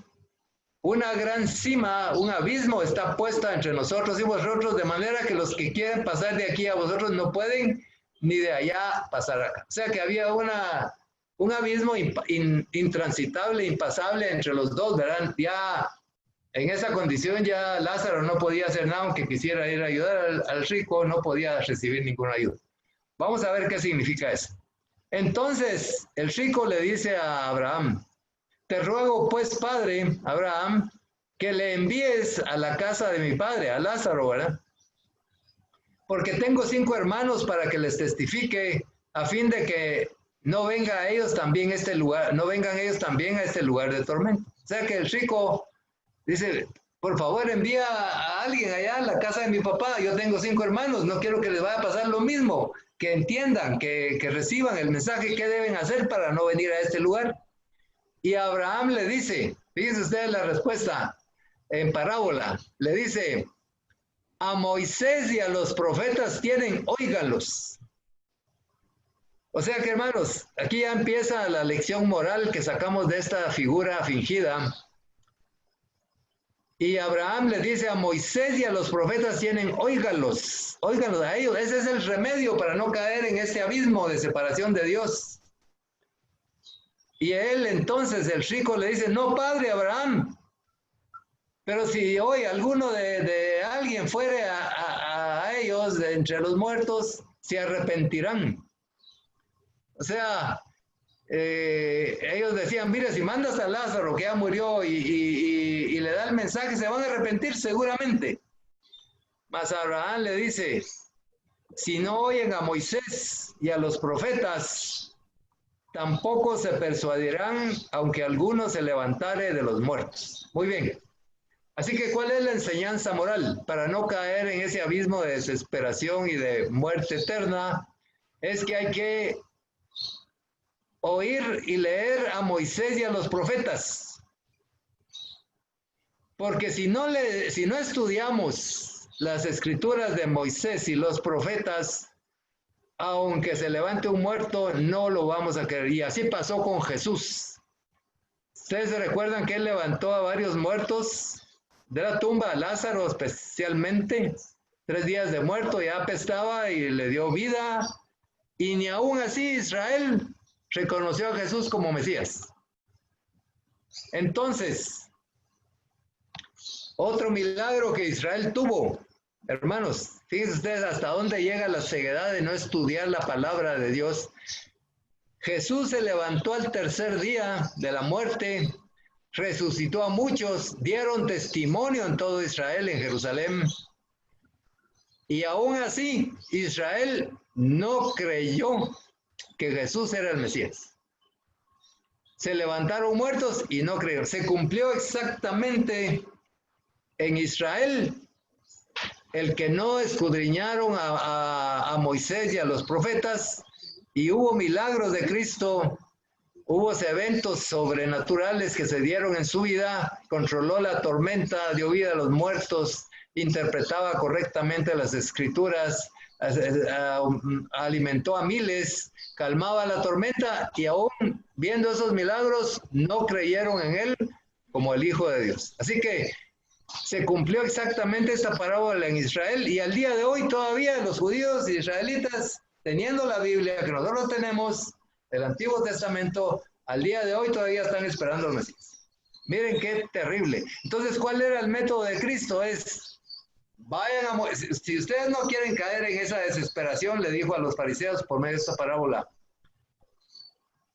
una gran cima, un abismo está puesta entre nosotros y vosotros, de manera que los que quieren pasar de aquí a vosotros no pueden, ni de allá pasar acá. O sea que había un abismo intransitable, impasable entre los dos, ¿verdad? Ya en esa condición ya Lázaro no podía hacer nada, aunque quisiera ir a ayudar al rico, no podía recibir ninguna ayuda. Vamos a ver qué significa eso. Entonces el rico le dice a Abraham, te ruego pues, padre Abraham, que le envíes a la casa de mi padre, a Lázaro, ¿verdad? Porque tengo 5 hermanos para que les testifique, a fin de que no venga a ellos también este lugar, no vengan ellos también a este lugar de tormento. O sea que el rico dice, por favor envía a alguien allá a la casa de mi papá, yo tengo 5 hermanos, no quiero que les vaya a pasar lo mismo, que entiendan, que reciban el mensaje que deben hacer para no venir a este lugar. Y Abraham le dice, fíjense ustedes la respuesta en parábola, le dice, a Moisés y a los profetas tienen, óiganlos. O sea que, hermanos, aquí ya empieza la lección moral que sacamos de esta figura fingida. Y Abraham le dice a Moisés y a los profetas tienen, óiganlos, óiganlos a ellos. Ese es el remedio para no caer en este abismo de separación de Dios. Y él entonces, el rico, le dice, no, padre Abraham, pero si hoy alguno de alguien fuere a ellos de entre los muertos, se arrepentirán. O sea, ellos decían, mire, si mandas a Lázaro que ya murió y le da el mensaje, se van a arrepentir seguramente. Mas Abraham le dice, si no oyen a Moisés y a los profetas, tampoco se persuadirán, aunque alguno se levantare de los muertos. Muy bien. Así que, ¿cuál es la enseñanza moral? Para no caer en ese abismo de desesperación y de muerte eterna, es que hay que oír y leer a Moisés y a los profetas. Porque si no estudiamos las escrituras de Moisés y los profetas, aunque se levante un muerto, no lo vamos a creer. Y así pasó con Jesús. ¿Ustedes se recuerdan que él levantó a varios muertos de la tumba, a Lázaro especialmente? 3 días de muerto, ya apestaba y le dio vida. Y ni aún así Israel reconoció a Jesús como Mesías. Entonces, otro milagro que Israel tuvo, hermanos, fíjense ustedes hasta dónde llega la ceguedad de no estudiar la palabra de Dios. Jesús se levantó al 3er día de la muerte, resucitó a muchos, dieron testimonio en todo Israel, en Jerusalén, y aún así Israel no creyó que Jesús era el Mesías. Se levantaron muertos y no creyeron. Se cumplió exactamente en Israel el que no escudriñaron a Moisés y a los profetas, y hubo milagros de Cristo, hubo eventos sobrenaturales que se dieron en su vida, controló la tormenta, dio vida a los muertos, interpretaba correctamente las escrituras, alimentó a miles, calmaba la tormenta, y aún viendo esos milagros no creyeron en él como el Hijo de Dios. Así que se cumplió exactamente esta parábola en Israel, y al día de hoy todavía los judíos y israelitas, teniendo la Biblia que nosotros tenemos, el Antiguo Testamento, al día de hoy todavía están esperando al Mesías. Miren qué terrible. Entonces, ¿cuál era el método de Cristo? Si ustedes no quieren caer en esa desesperación, le dijo a los fariseos por medio de esta parábola,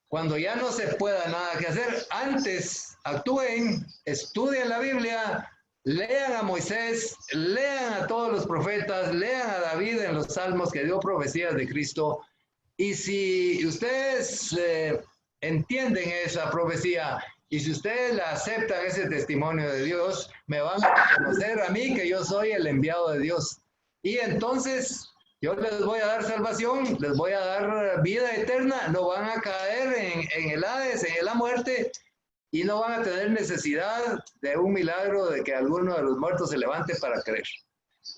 cuando ya no se pueda nada que hacer, antes actúen, estudien la Biblia, lean a Moisés, lean a todos los profetas, lean a David en los salmos que dio profecías de Cristo, y si ustedes entienden esa profecía, y si ustedes la aceptan, ese testimonio de Dios, me van a conocer a mí que yo soy el enviado de Dios. Y entonces yo les voy a dar salvación, les voy a dar vida eterna, no van a caer en el Hades, en la muerte, y no van a tener necesidad de un milagro de que alguno de los muertos se levante para creer.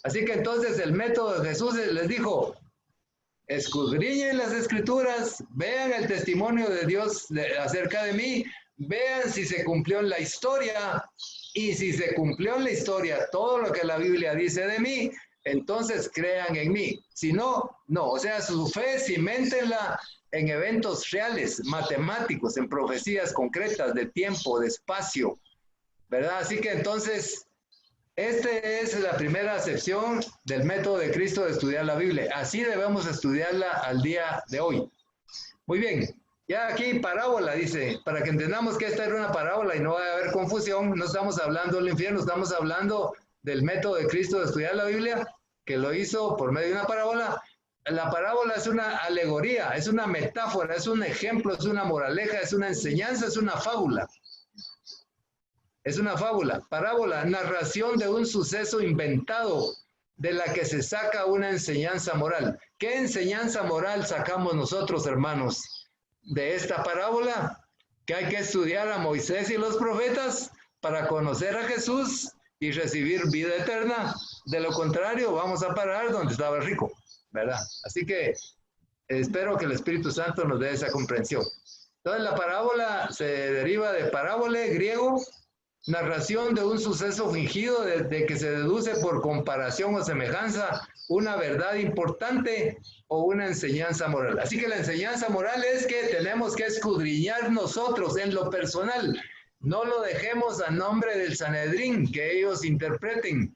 Así que entonces el método de Jesús les dijo, escudriñen las escrituras, vean el testimonio de Dios acerca de mí, vean si se cumplió en la historia, y si se cumplió en la historia todo lo que la Biblia dice de mí, entonces crean en mí. Si no, no. O sea, su fe ciméntenla en eventos reales, matemáticos, en profecías concretas de tiempo, de espacio, ¿verdad? Así que entonces, esta es la primera acepción del método de Cristo de estudiar la Biblia. Así debemos estudiarla al día de hoy. Muy bien. Ya aquí parábola, dice, para que entendamos que esta era una parábola y no va a haber confusión, no estamos hablando del infierno, estamos hablando del método de Cristo de estudiar la Biblia, que lo hizo por medio de una parábola. La parábola es una alegoría, es una metáfora, es un ejemplo, es una moraleja, es una enseñanza, es una fábula. Es una fábula, parábola, narración de un suceso inventado de la que se saca una enseñanza moral. ¿Qué enseñanza moral sacamos nosotros, hermanos, de esta parábola? Que hay que estudiar a Moisés y los profetas para conocer a Jesús y recibir vida eterna. De lo contrario, vamos a parar donde estaba el rico, ¿verdad? Así que espero que el Espíritu Santo nos dé esa comprensión. Entonces, la parábola se deriva de parábole, griego, narración de un suceso fingido de que se deduce por comparación o semejanza una verdad importante o una enseñanza moral. Así que la enseñanza moral es que tenemos que escudriñar nosotros en lo personal. No lo dejemos a nombre del Sanedrín, que ellos interpreten.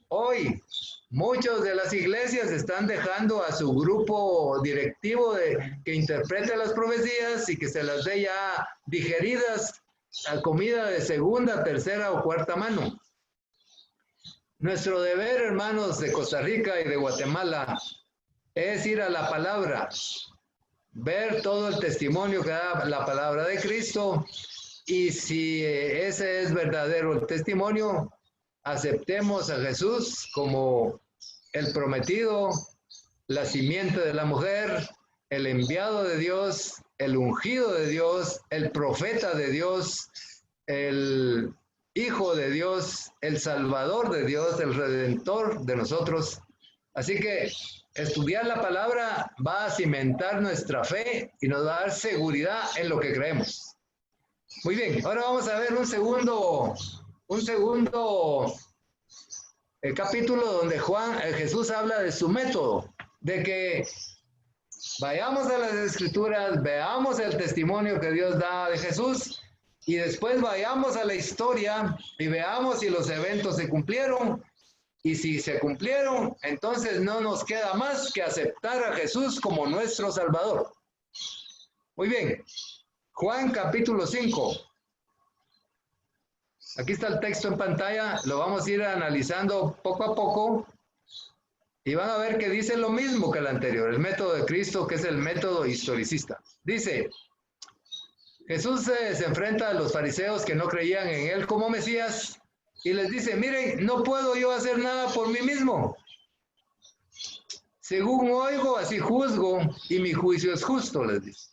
Hoy, muchas de las iglesias están dejando a su grupo directivo que interprete las profecías y que se las dé ya digeridas a comida de segunda, tercera o cuarta mano. Nuestro deber, hermanos de Costa Rica y de Guatemala, es ir a la palabra, ver todo el testimonio que da la palabra de Cristo, y si ese es verdadero el testimonio, aceptemos a Jesús como el prometido, la simiente de la mujer, el enviado de Dios, el ungido de Dios, el profeta de Dios, el Hijo de Dios, el Salvador de Dios, el Redentor de nosotros. Así que estudiar la palabra va a cimentar nuestra fe y nos va a dar seguridad en lo que creemos. Muy bien, ahora vamos a ver un segundo capítulo donde Jesús habla de su método, de que vayamos a las Escrituras, veamos el testimonio que Dios da de Jesús y después vayamos a la historia y veamos si los eventos se cumplieron, y si se cumplieron, entonces no nos queda más que aceptar a Jesús como nuestro Salvador. Muy bien, Juan capítulo 5. Aquí está el texto en pantalla, lo vamos a ir analizando poco a poco y van a ver que dice lo mismo que el anterior, el método de Cristo, que es el método historicista. Dice, Jesús se enfrenta a los fariseos que no creían en él como Mesías y les dice, miren, no puedo yo hacer nada por mí mismo. Según oigo, así juzgo, y mi juicio es justo, les dice.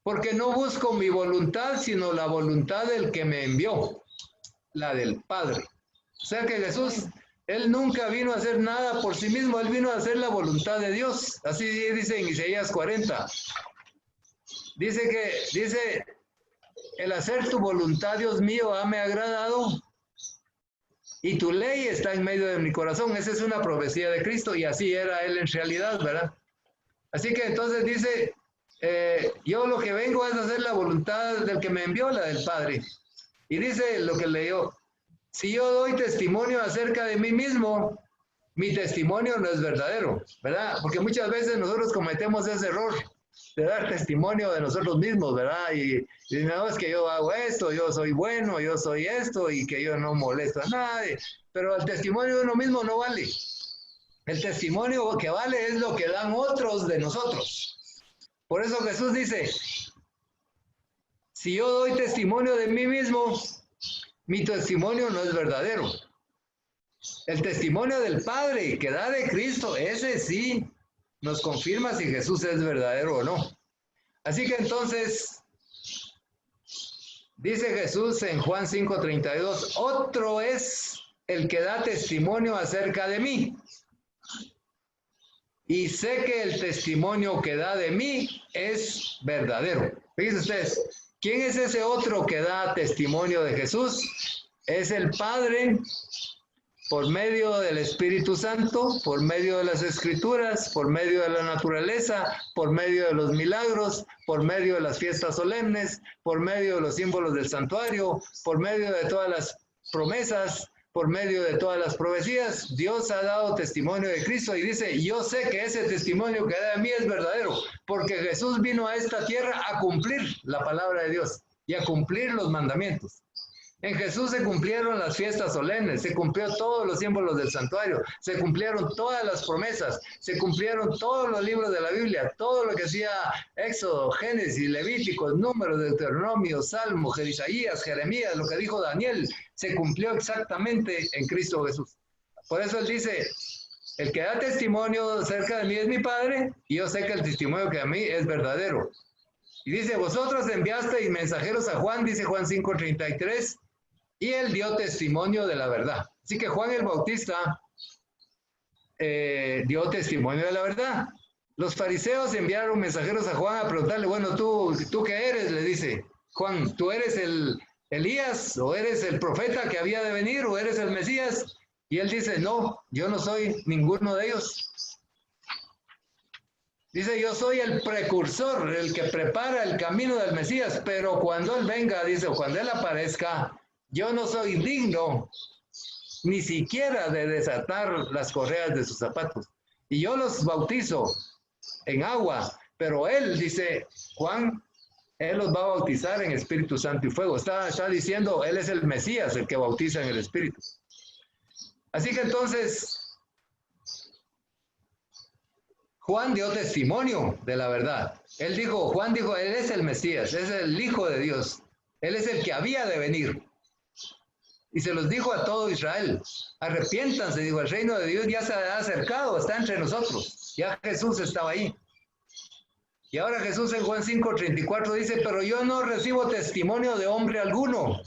Porque no busco mi voluntad, sino la voluntad del que me envió, la del Padre. O sea que Jesús, él nunca vino a hacer nada por sí mismo, él vino a hacer la voluntad de Dios. Así dice en Isaías 40. Dice, el hacer tu voluntad, Dios mío, me agradado, y tu ley está en medio de mi corazón. Esa es una profecía de Cristo, y así era él en realidad, ¿verdad? Así que entonces dice, yo lo que vengo es a hacer la voluntad del que me envió, la del Padre. Y dice lo que leyó, si yo doy testimonio acerca de mí mismo, mi testimonio no es verdadero, ¿verdad? Porque muchas veces nosotros cometemos ese error de dar testimonio de nosotros mismos, ¿verdad? Y no, es que yo hago esto, yo soy bueno, yo soy esto, y que yo no molesto a nadie. Pero el testimonio de uno mismo no vale. El testimonio que vale es lo que dan otros de nosotros. Por eso Jesús dice, si yo doy testimonio de mí mismo, mi testimonio no es verdadero. El testimonio del Padre que da de Cristo, ese sí nos confirma si Jesús es verdadero o no. Así que entonces, dice Jesús en Juan 5:32, otro es el que da testimonio acerca de mí. Y sé que el testimonio que da de mí es verdadero. Fíjense ustedes, ¿quién es ese otro que da testimonio de Jesús? Es el Padre, por medio del Espíritu Santo, por medio de las Escrituras, por medio de la naturaleza, por medio de los milagros, por medio de las fiestas solemnes, por medio de los símbolos del santuario, por medio de todas las promesas, por medio de todas las profecías, Dios ha dado testimonio de Cristo y dice, yo sé que ese testimonio que da de mí es verdadero, porque Jesús vino a esta tierra a cumplir la palabra de Dios y a cumplir los mandamientos. En Jesús se cumplieron las fiestas solemnes, se cumplió todos los símbolos del santuario, se cumplieron todas las promesas, se cumplieron todos los libros de la Biblia, todo lo que decía Éxodo, Génesis, Levíticos, Números, Deuteronomio, Salmo, Isaías, Jeremías, lo que dijo Daniel, se cumplió exactamente en Cristo Jesús. Por eso él dice, el que da testimonio cerca de mí es mi Padre, y yo sé que el testimonio que a mí es verdadero. Y dice, vosotros enviasteis mensajeros a Juan, dice Juan 5:33, y él dio testimonio de la verdad. Así que Juan el Bautista dio testimonio de la verdad. Los fariseos enviaron mensajeros a Juan a preguntarle, bueno, ¿tú qué eres? Le dice Juan, ¿tú eres el Elías o eres el profeta que había de venir o eres el Mesías? Y él dice, no, yo no soy ninguno de ellos. Dice, yo soy el precursor, el que prepara el camino del Mesías, pero cuando él venga, dice, cuando él aparezca, yo no soy digno ni siquiera de desatar las correas de sus zapatos. Y yo los bautizo en agua, pero él, dice Juan, él los va a bautizar en Espíritu Santo y fuego. Está diciendo, él es el Mesías, el que bautiza en el Espíritu. Así que entonces, Juan dio testimonio de la verdad. Juan dijo, él es el Mesías, es el Hijo de Dios. Él es el que había de venir. Y se los dijo a todo Israel, arrepiéntanse, digo, el reino de Dios ya se ha acercado, está entre nosotros. Ya Jesús estaba ahí. Y ahora Jesús en Juan 5:34 dice, pero yo no recibo testimonio de hombre alguno,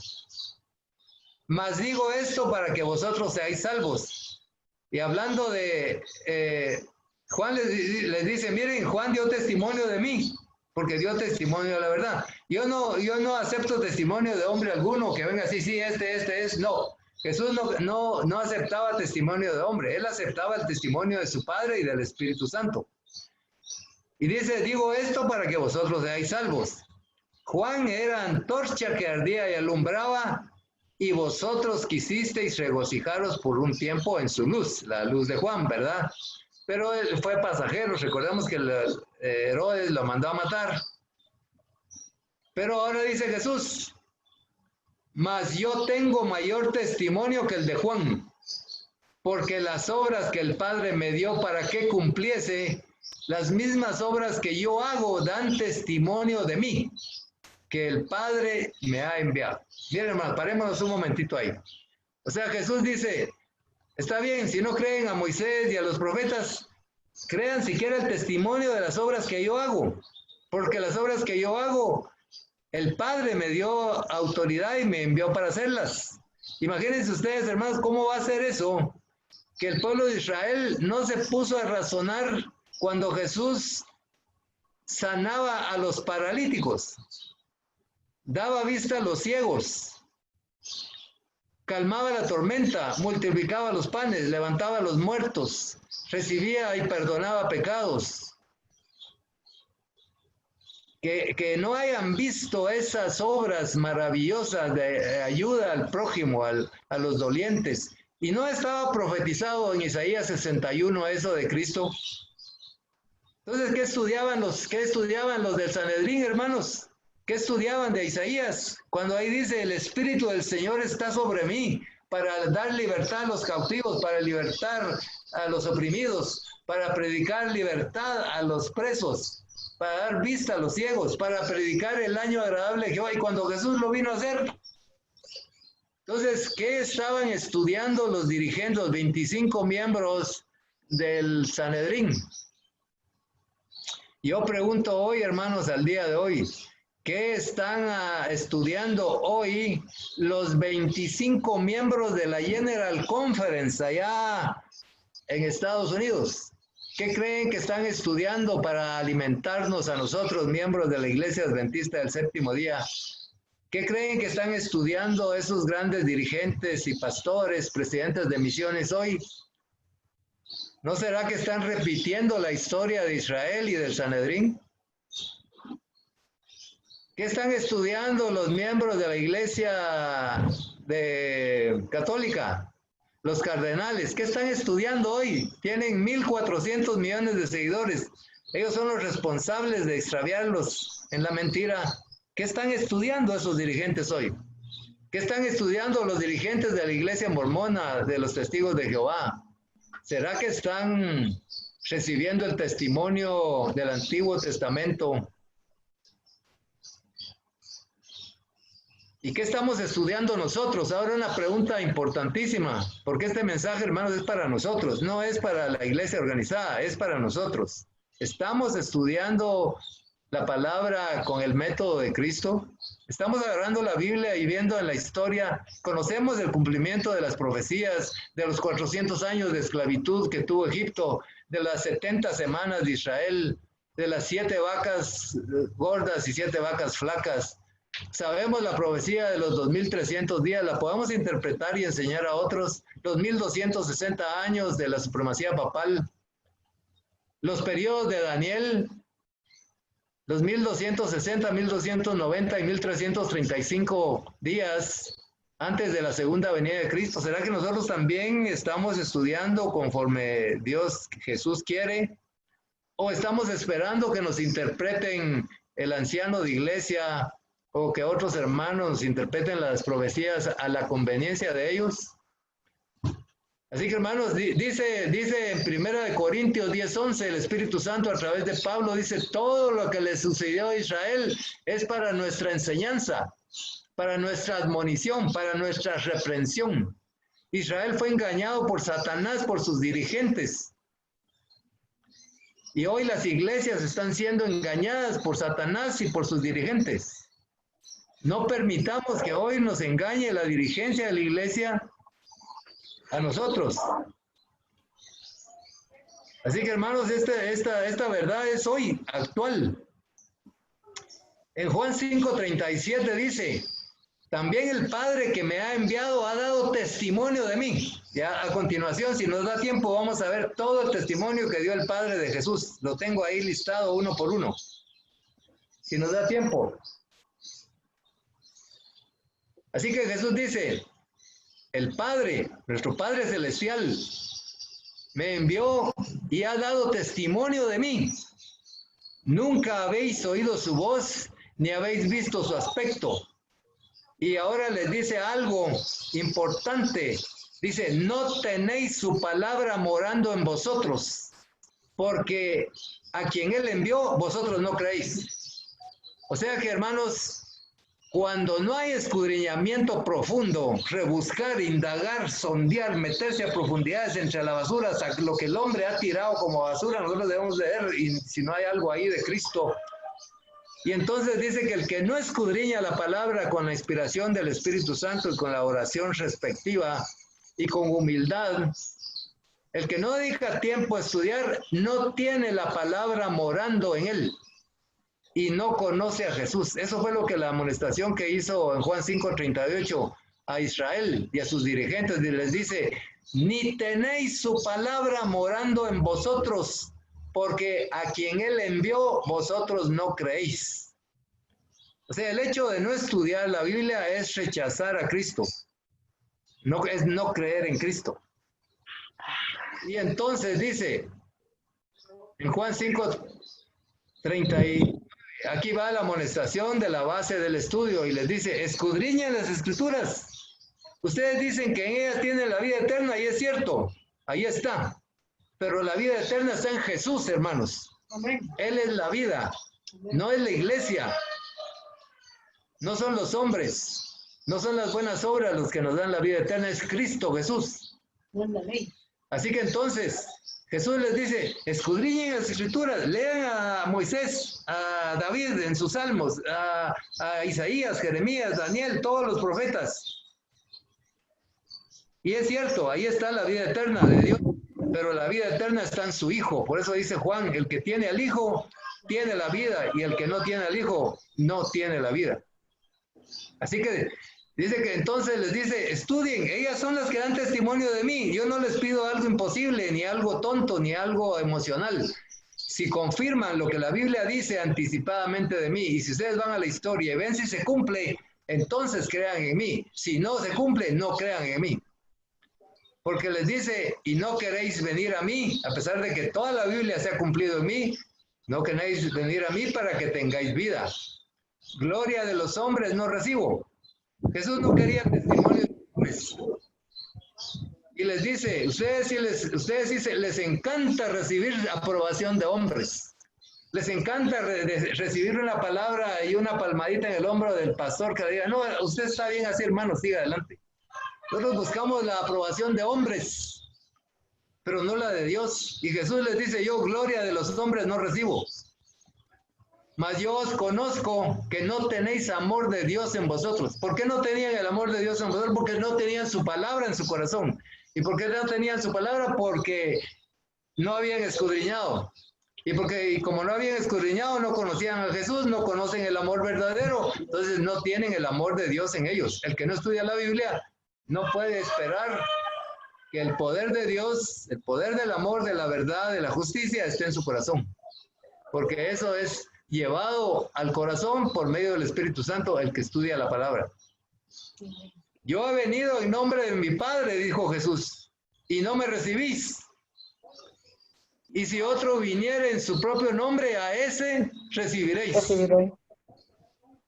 mas digo esto para que vosotros seáis salvos. Y hablando de, Juan les dice, miren, Juan dio testimonio de mí, porque dio testimonio de la verdad. Yo no acepto testimonio de hombre alguno que venga así, sí, este es, no. Jesús no aceptaba testimonio de hombre, él aceptaba el testimonio de su Padre y del Espíritu Santo. Y dice, digo esto para que vosotros seáis salvos. Juan era antorcha que ardía y alumbraba, y vosotros quisisteis regocijaros por un tiempo en su luz, la luz de Juan, ¿verdad? Pero él fue pasajero, recordemos que Herodes lo mandó a matar. Pero ahora dice Jesús, mas yo tengo mayor testimonio que el de Juan, porque las obras que el Padre me dio para que cumpliese, las mismas obras que yo hago dan testimonio de mí, que el Padre me ha enviado. Miren, hermanos, parémonos un momentito ahí. O sea, Jesús dice, está bien, si no creen a Moisés y a los profetas, crean siquiera el testimonio de las obras que yo hago, porque las obras que yo hago, el Padre me dio autoridad y me envió para hacerlas. Imagínense ustedes, hermanos, cómo va a ser eso, que el pueblo de Israel no se puso a razonar cuando Jesús sanaba a los paralíticos, daba vista a los ciegos, calmaba la tormenta, multiplicaba los panes, levantaba a los muertos, recibía y perdonaba pecados. Que no hayan visto esas obras maravillosas de ayuda al prójimo, a los dolientes. Y no estaba profetizado en Isaías 61 eso de Cristo. Entonces, ¿qué estudiaban los del Sanedrín, hermanos? ¿Qué estudiaban de Isaías? Cuando ahí dice, el Espíritu del Señor está sobre mí para dar libertad a los cautivos, para libertar a los oprimidos, para predicar libertad a los presos, para dar vista a los ciegos, para predicar el año agradable de Jehová. Y cuando Jesús lo vino a hacer, entonces, ¿qué estaban estudiando los dirigentes, los 25 miembros del Sanedrín? Yo pregunto hoy, hermanos, al día de hoy, ¿qué están estudiando hoy los 25 miembros de la General Conference allá en Estados Unidos? ¿Qué creen que están estudiando para alimentarnos a nosotros, miembros de la Iglesia Adventista del Séptimo Día? ¿Qué creen que están estudiando esos grandes dirigentes y pastores, presidentes de misiones hoy? ¿No será que están repitiendo la historia de Israel y del Sanedrín? ¿Qué están estudiando los miembros de la Iglesia católica? los cardenales, ¿qué están estudiando hoy? Tienen 1.400 millones de seguidores. Ellos son los responsables de extraviarlos en la mentira. ¿Qué están estudiando esos dirigentes hoy? ¿Qué están estudiando los dirigentes de la iglesia mormona, de los testigos de Jehová? ¿Será que están recibiendo el testimonio del Antiguo Testamento? ¿Y qué estamos estudiando nosotros? Ahora una pregunta importantísima, porque este mensaje, hermanos, es para nosotros, no es para la iglesia organizada, es para nosotros. ¿Estamos estudiando la palabra con el método de Cristo? ¿Estamos agarrando la Biblia y viendo en la historia? ¿Conocemos el cumplimiento de las profecías de los 400 años de esclavitud que tuvo Egipto, de las 70 semanas de Israel, de las 7 vacas gordas y 7 vacas flacas? Sabemos la profecía de los 2300 días, la podemos interpretar y enseñar a otros, los 1260 años de la supremacía papal, los periodos de Daniel, los 1260, 1290 y 1335 días antes de la segunda venida de Cristo. ¿Será que nosotros también estamos estudiando conforme Dios Jesús quiere? ¿O estamos esperando que nos interpreten el anciano de iglesia o que otros hermanos interpreten las profecías a la conveniencia de ellos? Así que, hermanos, dice en 1 Corintios 10:11, el Espíritu Santo a través de Pablo dice, todo lo que le sucedió a Israel es para nuestra enseñanza, para nuestra admonición, para nuestra reprensión. Israel fue engañado por Satanás, por sus dirigentes. Y hoy las iglesias están siendo engañadas por Satanás y por sus dirigentes. No permitamos que hoy nos engañe la dirigencia de la iglesia a nosotros. Así que, hermanos, esta verdad es hoy, actual. En Juan 5:37 dice, también el Padre que me ha enviado ha dado testimonio de mí. Ya a continuación, si nos da tiempo, vamos a ver todo el testimonio que dio el Padre de Jesús. Lo tengo ahí listado uno por uno. Si nos da tiempo. Así que Jesús dice, el Padre, nuestro Padre Celestial, me envió y ha dado testimonio de mí. Nunca habéis oído su voz, ni habéis visto su aspecto. Y ahora les dice algo importante. Dice, no tenéis su palabra morando en vosotros, porque a quien Él envió, vosotros no creéis. O sea que, hermanos, cuando no hay escudriñamiento profundo, rebuscar, indagar, sondear, meterse a profundidades entre la basura, hasta lo que el hombre ha tirado como basura, nosotros debemos leer, y si no hay algo ahí de Cristo. Y entonces dice que el que no escudriña la palabra con la inspiración del Espíritu Santo y con la oración respectiva y con humildad, el que no dedica tiempo a estudiar, no tiene la palabra morando en él. Y no conoce a Jesús. Eso fue lo que la amonestación que hizo en Juan 5:38 a Israel y a sus dirigentes, y les dice, ni tenéis su palabra morando en vosotros, porque a quien Él envió, vosotros no creéis. O sea, el hecho de no estudiar la Biblia es rechazar a Cristo. No, es no creer en Cristo. Y entonces dice, en Juan 5:30, aquí va la amonestación de la base del estudio y les dice, escudriñen las escrituras. Ustedes dicen que en ellas tienen la vida eterna y es cierto, ahí está. Pero la vida eterna está en Jesús, hermanos. Amén. Él es la vida, no es la iglesia. No son los hombres, no son las buenas obras los que nos dan la vida eterna, es Cristo Jesús. No es la ley. Así que entonces, Jesús les dice, escudriñen las escrituras, lean a Moisés, a David en sus salmos, a Isaías, Jeremías, Daniel, todos los profetas. Y es cierto, ahí está la vida eterna de Dios, pero la vida eterna está en su Hijo. Por eso dice Juan, el que tiene al Hijo, tiene la vida, y el que no tiene al Hijo, no tiene la vida. Así que dice que entonces les dice, estudien, ellas son las que dan testimonio de mí. Yo no les pido algo imposible, ni algo tonto, ni algo emocional. Si confirman lo que la Biblia dice anticipadamente de mí, y si ustedes van a la historia y ven si se cumple, entonces crean en mí. Si no se cumple, no crean en mí. Porque les dice, y no queréis venir a mí, a pesar de que toda la Biblia se ha cumplido en mí, no queréis venir a mí para que tengáis vida. Gloria de los hombres no recibo. Jesús no quería testimonio de hombres. Y les dice, ustedes sí les encanta recibir aprobación de hombres. Les encanta recibir una palabra y una palmadita en el hombro del pastor que le diga, no, usted está bien así, hermano, siga adelante. Nosotros buscamos la aprobación de hombres, pero no la de Dios. Y Jesús les dice, yo gloria de los hombres no recibo. Mas yo os conozco que no tenéis amor de Dios en vosotros. ¿Por qué no tenían el amor de Dios en vosotros? Porque no tenían su palabra en su corazón. ¿Y por qué no tenían su palabra? Porque no habían escudriñado. Y como no habían escudriñado, no conocían a Jesús, no conocen el amor verdadero, entonces no tienen el amor de Dios en ellos. El que no estudia la Biblia no puede esperar que el poder de Dios, el poder del amor, de la verdad, de la justicia esté en su corazón. Porque eso es llevado al corazón por medio del Espíritu Santo, el que estudia la palabra. Yo he venido en nombre de mi Padre, dijo Jesús, y no me recibís. Y si otro viniere en su propio nombre, a ese recibiréis.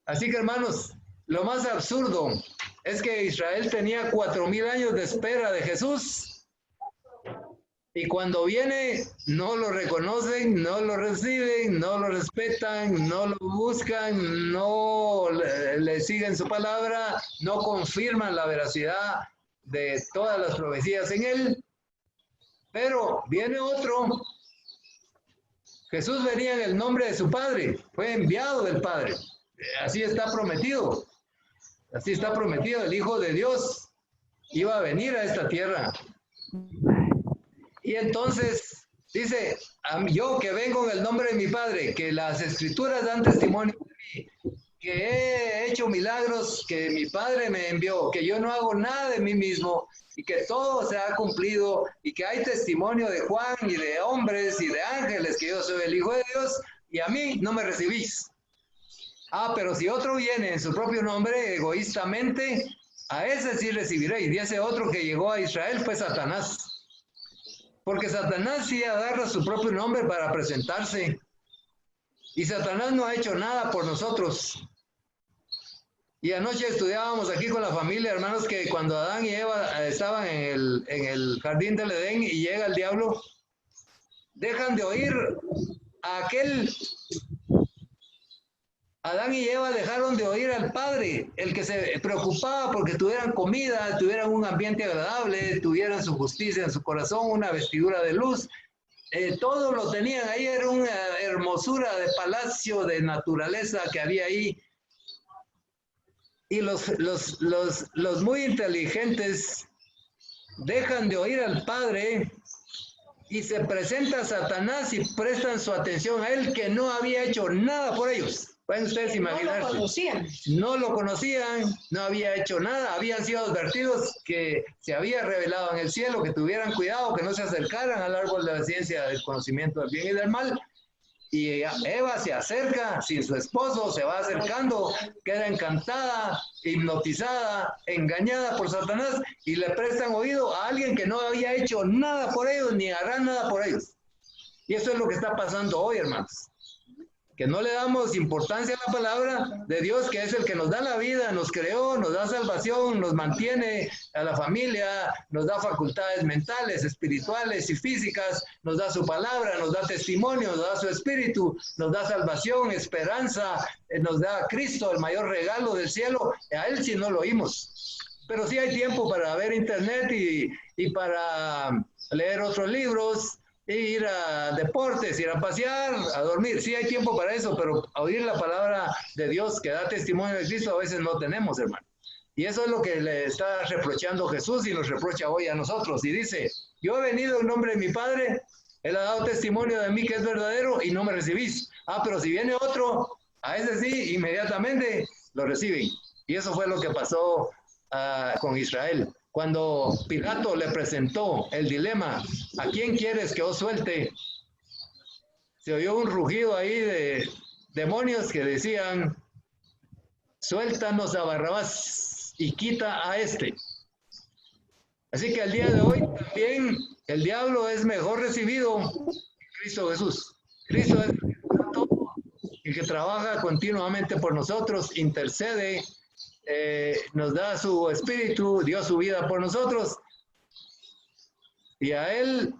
Así que, hermanos, lo más absurdo es que Israel tenía 4,000 años de espera de Jesús. Y cuando viene, no lo reconocen, no lo reciben, no lo respetan, no lo buscan, no le siguen su palabra, no confirman la veracidad de todas las profecías en él. Pero viene otro. Jesús venía en el nombre de su Padre, fue enviado del Padre. Así está prometido. Así está prometido. El Hijo de Dios iba a venir a esta tierra. Y entonces dice, yo que vengo en el nombre de mi Padre, que las Escrituras dan testimonio de mí, que he hecho milagros, que mi Padre me envió, que yo no hago nada de mí mismo y que todo se ha cumplido y que hay testimonio de Juan y de hombres y de ángeles que yo soy el Hijo de Dios y a mí no me recibís. Pero si otro viene en su propio nombre egoístamente, a ese sí recibiréis. Y ese otro que llegó a Israel fue Satanás. Porque Satanás sí agarra su propio nombre para presentarse. Y Satanás no ha hecho nada por nosotros. Y anoche estudiábamos aquí con la familia, hermanos, que cuando Adán y Eva estaban en el jardín del Edén y llega el diablo, dejan de oír a aquel... Adán y Eva dejaron de oír al Padre, el que se preocupaba porque tuvieran comida, tuvieran un ambiente agradable, tuvieran su justicia en su corazón, una vestidura de luz. Todo lo tenían ahí, era una hermosura de palacio, de naturaleza que había ahí. Y los muy inteligentes dejan de oír al Padre y se presenta Satanás y prestan su atención a él, que no había hecho nada por ellos. Pueden ustedes imaginarse. No lo conocían. No lo conocían, no había hecho nada, habían sido advertidos que se había revelado en el cielo, que tuvieran cuidado, que no se acercaran al árbol de la ciencia del conocimiento del bien y del mal. Y Eva se acerca sin su esposo, se va acercando, queda encantada, hipnotizada, engañada por Satanás y le prestan oído a alguien que no había hecho nada por ellos ni hará nada por ellos. Y eso es lo que está pasando hoy, hermanos. Que no le damos importancia a la palabra de Dios, que es el que nos da la vida, nos creó, nos da salvación, nos mantiene a la familia, nos da facultades mentales, espirituales y físicas, nos da su palabra, nos da testimonio, nos da su espíritu, nos da salvación, esperanza, nos da a Cristo, el mayor regalo del cielo. A Él sí no lo oímos. Pero sí hay tiempo para ver internet y para leer otros libros, ir a deportes, ir a pasear, a dormir. Sí hay tiempo para eso, pero a oír la palabra de Dios que da testimonio de Cristo a veces no tenemos, hermano. Y eso es lo que le está reprochando Jesús y nos reprocha hoy a nosotros. Y dice, yo he venido en nombre de mi Padre, Él ha dado testimonio de mí que es verdadero y no me recibís. Pero si viene otro, a ese sí, inmediatamente lo reciben. Y eso fue lo que pasó con Israel. Cuando Pilato le presentó el dilema, ¿a quién quieres que os suelte? Se oyó un rugido ahí de demonios que decían, suéltanos a Barrabás y quita a este. Así que el día de hoy también el diablo es mejor recibido en Cristo Jesús. Cristo es el que trabaja continuamente por nosotros, intercede, nos da su espíritu, dio su vida por nosotros, y a Él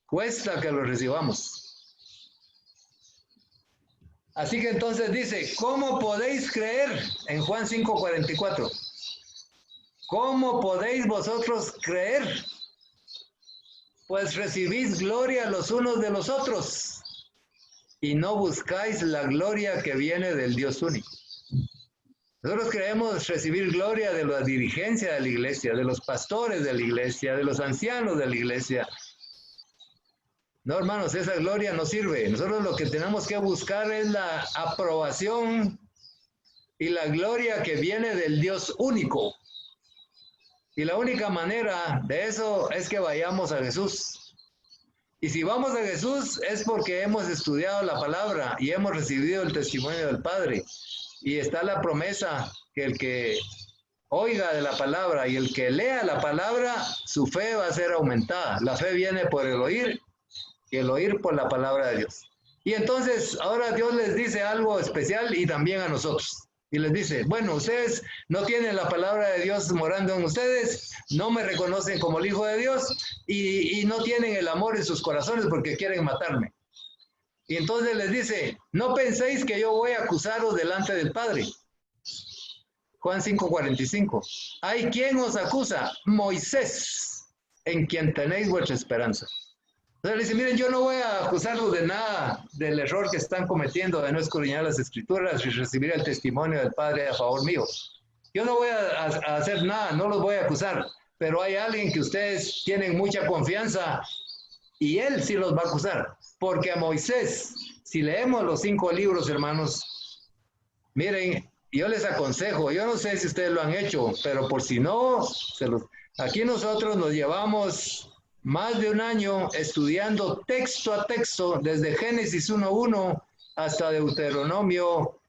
cuesta que lo recibamos. Así que entonces dice, ¿cómo podéis creer? En Juan 5:44. ¿Cómo podéis vosotros creer? Pues recibís gloria los unos de los otros y no buscáis la gloria que viene del Dios único. Nosotros queremos recibir gloria de la dirigencia de la iglesia, de los pastores de la iglesia, de los ancianos de la iglesia. No, hermanos, esa gloria no sirve. Nosotros lo que tenemos que buscar es la aprobación y la gloria que viene del Dios único. Y la única manera de eso es que vayamos a Jesús. Y si vamos a Jesús es porque hemos estudiado la palabra y hemos recibido el testimonio del Padre. Y está la promesa que el que oiga de la palabra y el que lea la palabra, su fe va a ser aumentada. La fe viene por el oír y el oír por la palabra de Dios. Y entonces ahora Dios les dice algo especial y también a nosotros. Y les dice, bueno, ustedes no tienen la palabra de Dios morando en ustedes, no me reconocen como el Hijo de Dios y no tienen el amor en sus corazones porque quieren matarme. Y entonces les dice, no penséis que yo voy a acusaros delante del Padre. Juan 5:45. ¿Hay quien os acusa? Moisés, en quien tenéis vuestra esperanza. Entonces le dice, miren, yo no voy a acusarlos de nada del error que están cometiendo de no escudriñar las Escrituras y recibir el testimonio del Padre a favor mío. Yo no voy a hacer nada, no los voy a acusar, pero hay alguien que ustedes tienen mucha confianza y él sí los va a acusar. Porque a Moisés, si leemos los 5 libros, hermanos, miren, yo les aconsejo, yo no sé si ustedes lo han hecho, pero por si no, aquí nosotros nos llevamos más de un año estudiando texto a texto, desde Génesis 1:1 hasta Deuteronomio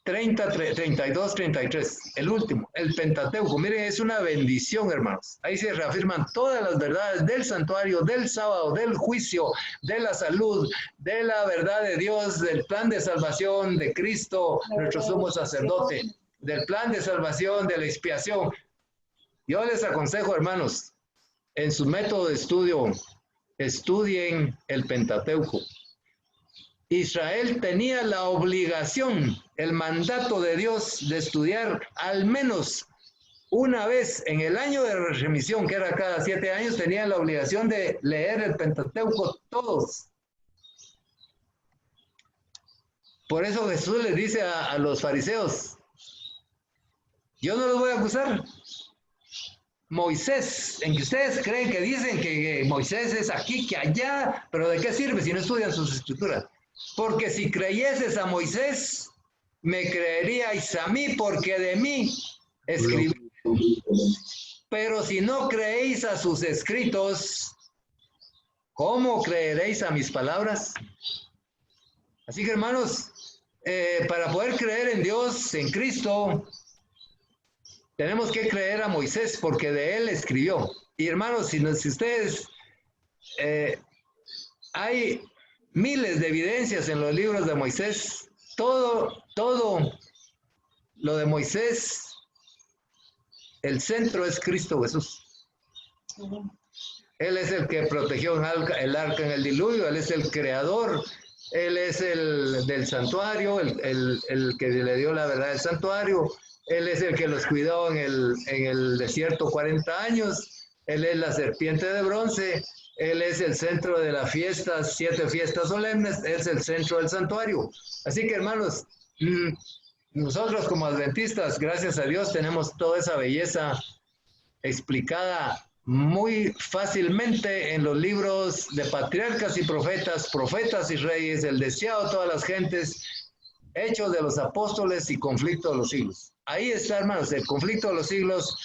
30, 32, 33, el último, el Pentateuco. Miren, es una bendición, hermanos. Ahí se reafirman todas las verdades del santuario, del sábado, del juicio, de la salud, de la verdad de Dios, del plan de salvación de Cristo, nuestro sumo sacerdote, del plan de salvación, de la expiación. Yo les aconsejo, hermanos, en su método de estudio, estudien el Pentateuco. Israel tenía la obligación, el mandato de Dios de estudiar al menos una vez en el año de remisión, que era cada 7 años, tenían la obligación de leer el Pentateuco todos. Por eso Jesús les dice a los fariseos, yo no los voy a acusar. Moisés, en que ustedes creen que dicen que Moisés es aquí, que allá, pero ¿de qué sirve si no estudian sus escrituras? Porque si creyeses a Moisés, me creeríais a mí, porque de mí escribí. Pero si no creéis a sus escritos, ¿cómo creeréis a mis palabras? Así que, hermanos, para poder creer en Dios, en Cristo, tenemos que creer a Moisés, porque de él escribió. Y hermanos, si ustedes, hay miles de evidencias en los libros de Moisés, todo lo de Moisés, el centro es Cristo Jesús. Él es el que protegió el arca en el diluvio, él es el creador, él es el del santuario, el que le dio la verdad del santuario. Él es el que los cuidó en el desierto 40 años. Él es la serpiente de bronce. Él es el centro de las fiestas, 7 fiestas solemnes. Él es el centro del santuario. Así que, hermanos, nosotros como adventistas, gracias a Dios, tenemos toda esa belleza explicada muy fácilmente en los libros de patriarcas y profetas, profetas y reyes, el deseado de todas las gentes, Hechos de los Apóstoles y Conflicto de los Siglos. Ahí está, hermanos, el conflicto de los siglos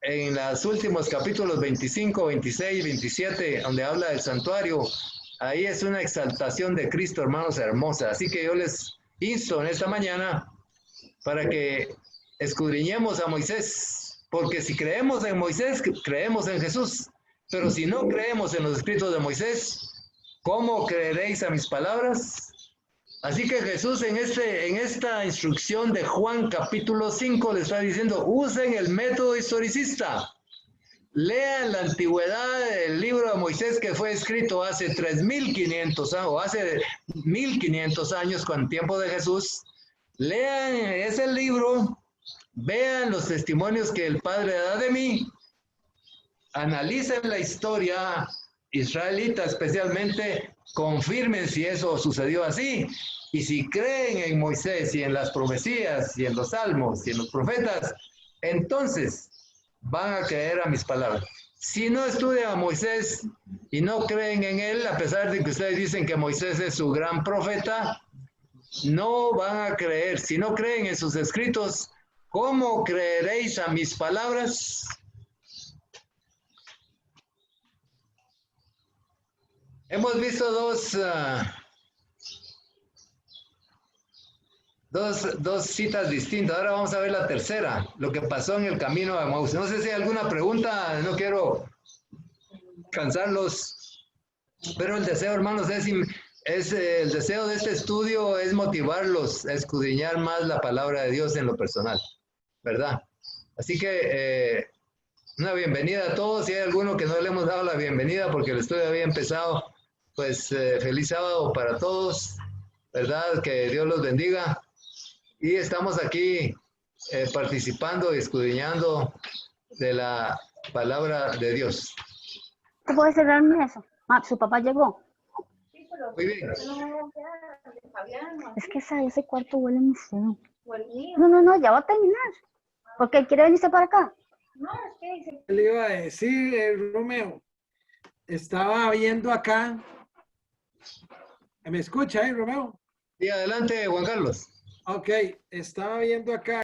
en los últimos capítulos 25, 26, 27, donde habla del santuario. Ahí es una exaltación de Cristo, hermanos, hermosa. Así que yo les insto en esta mañana para que escudriñemos a Moisés Porque si creemos en Moisés, creemos en Jesús. Pero si no creemos en los escritos de Moisés, ¿cómo creeréis a mis palabras? Así que Jesús en esta instrucción de Juan capítulo 5 le está diciendo, usen el método historicista. Lean la antigüedad del libro de Moisés que fue escrito hace 3.500 años, o hace 1.500 años con tiempo de Jesús. Lean ese libro, vean los testimonios que el Padre da de mí, analicen la historia israelita especialmente, confirmen si eso sucedió así, y si creen en Moisés y en las profecías y en los salmos y en los profetas, entonces van a creer a mis palabras. Si no estudian a Moisés y no creen en él, a pesar de que ustedes dicen que Moisés es su gran profeta, no van a creer. Si no creen en sus escritos, ¿cómo creeréis a mis palabras? Hemos visto dos citas distintas. Ahora vamos a ver la tercera, lo que pasó en el camino de Maús. No sé si hay alguna pregunta, no quiero cansarlos, pero el deseo, hermanos, es el deseo de este estudio es motivarlos a escudriñar más la palabra de Dios en lo personal, ¿verdad? Así que una bienvenida a todos. Si hay alguno que no le hemos dado la bienvenida porque el estudio había empezado, pues feliz sábado para todos, ¿verdad? Que Dios los bendiga. Y estamos aquí participando y escudriñando de la palabra de Dios. ¿Te puedes cerrarme eso? Ah, su papá llegó. Muy bien. Es que ese cuarto huele muy feo. No, ya va a terminar. Porque quiere venirse para acá. Le iba a decir, Romeo, estaba viendo acá. ¿Me escucha, Romeo? Y adelante, Juan Carlos. Ok, estaba viendo acá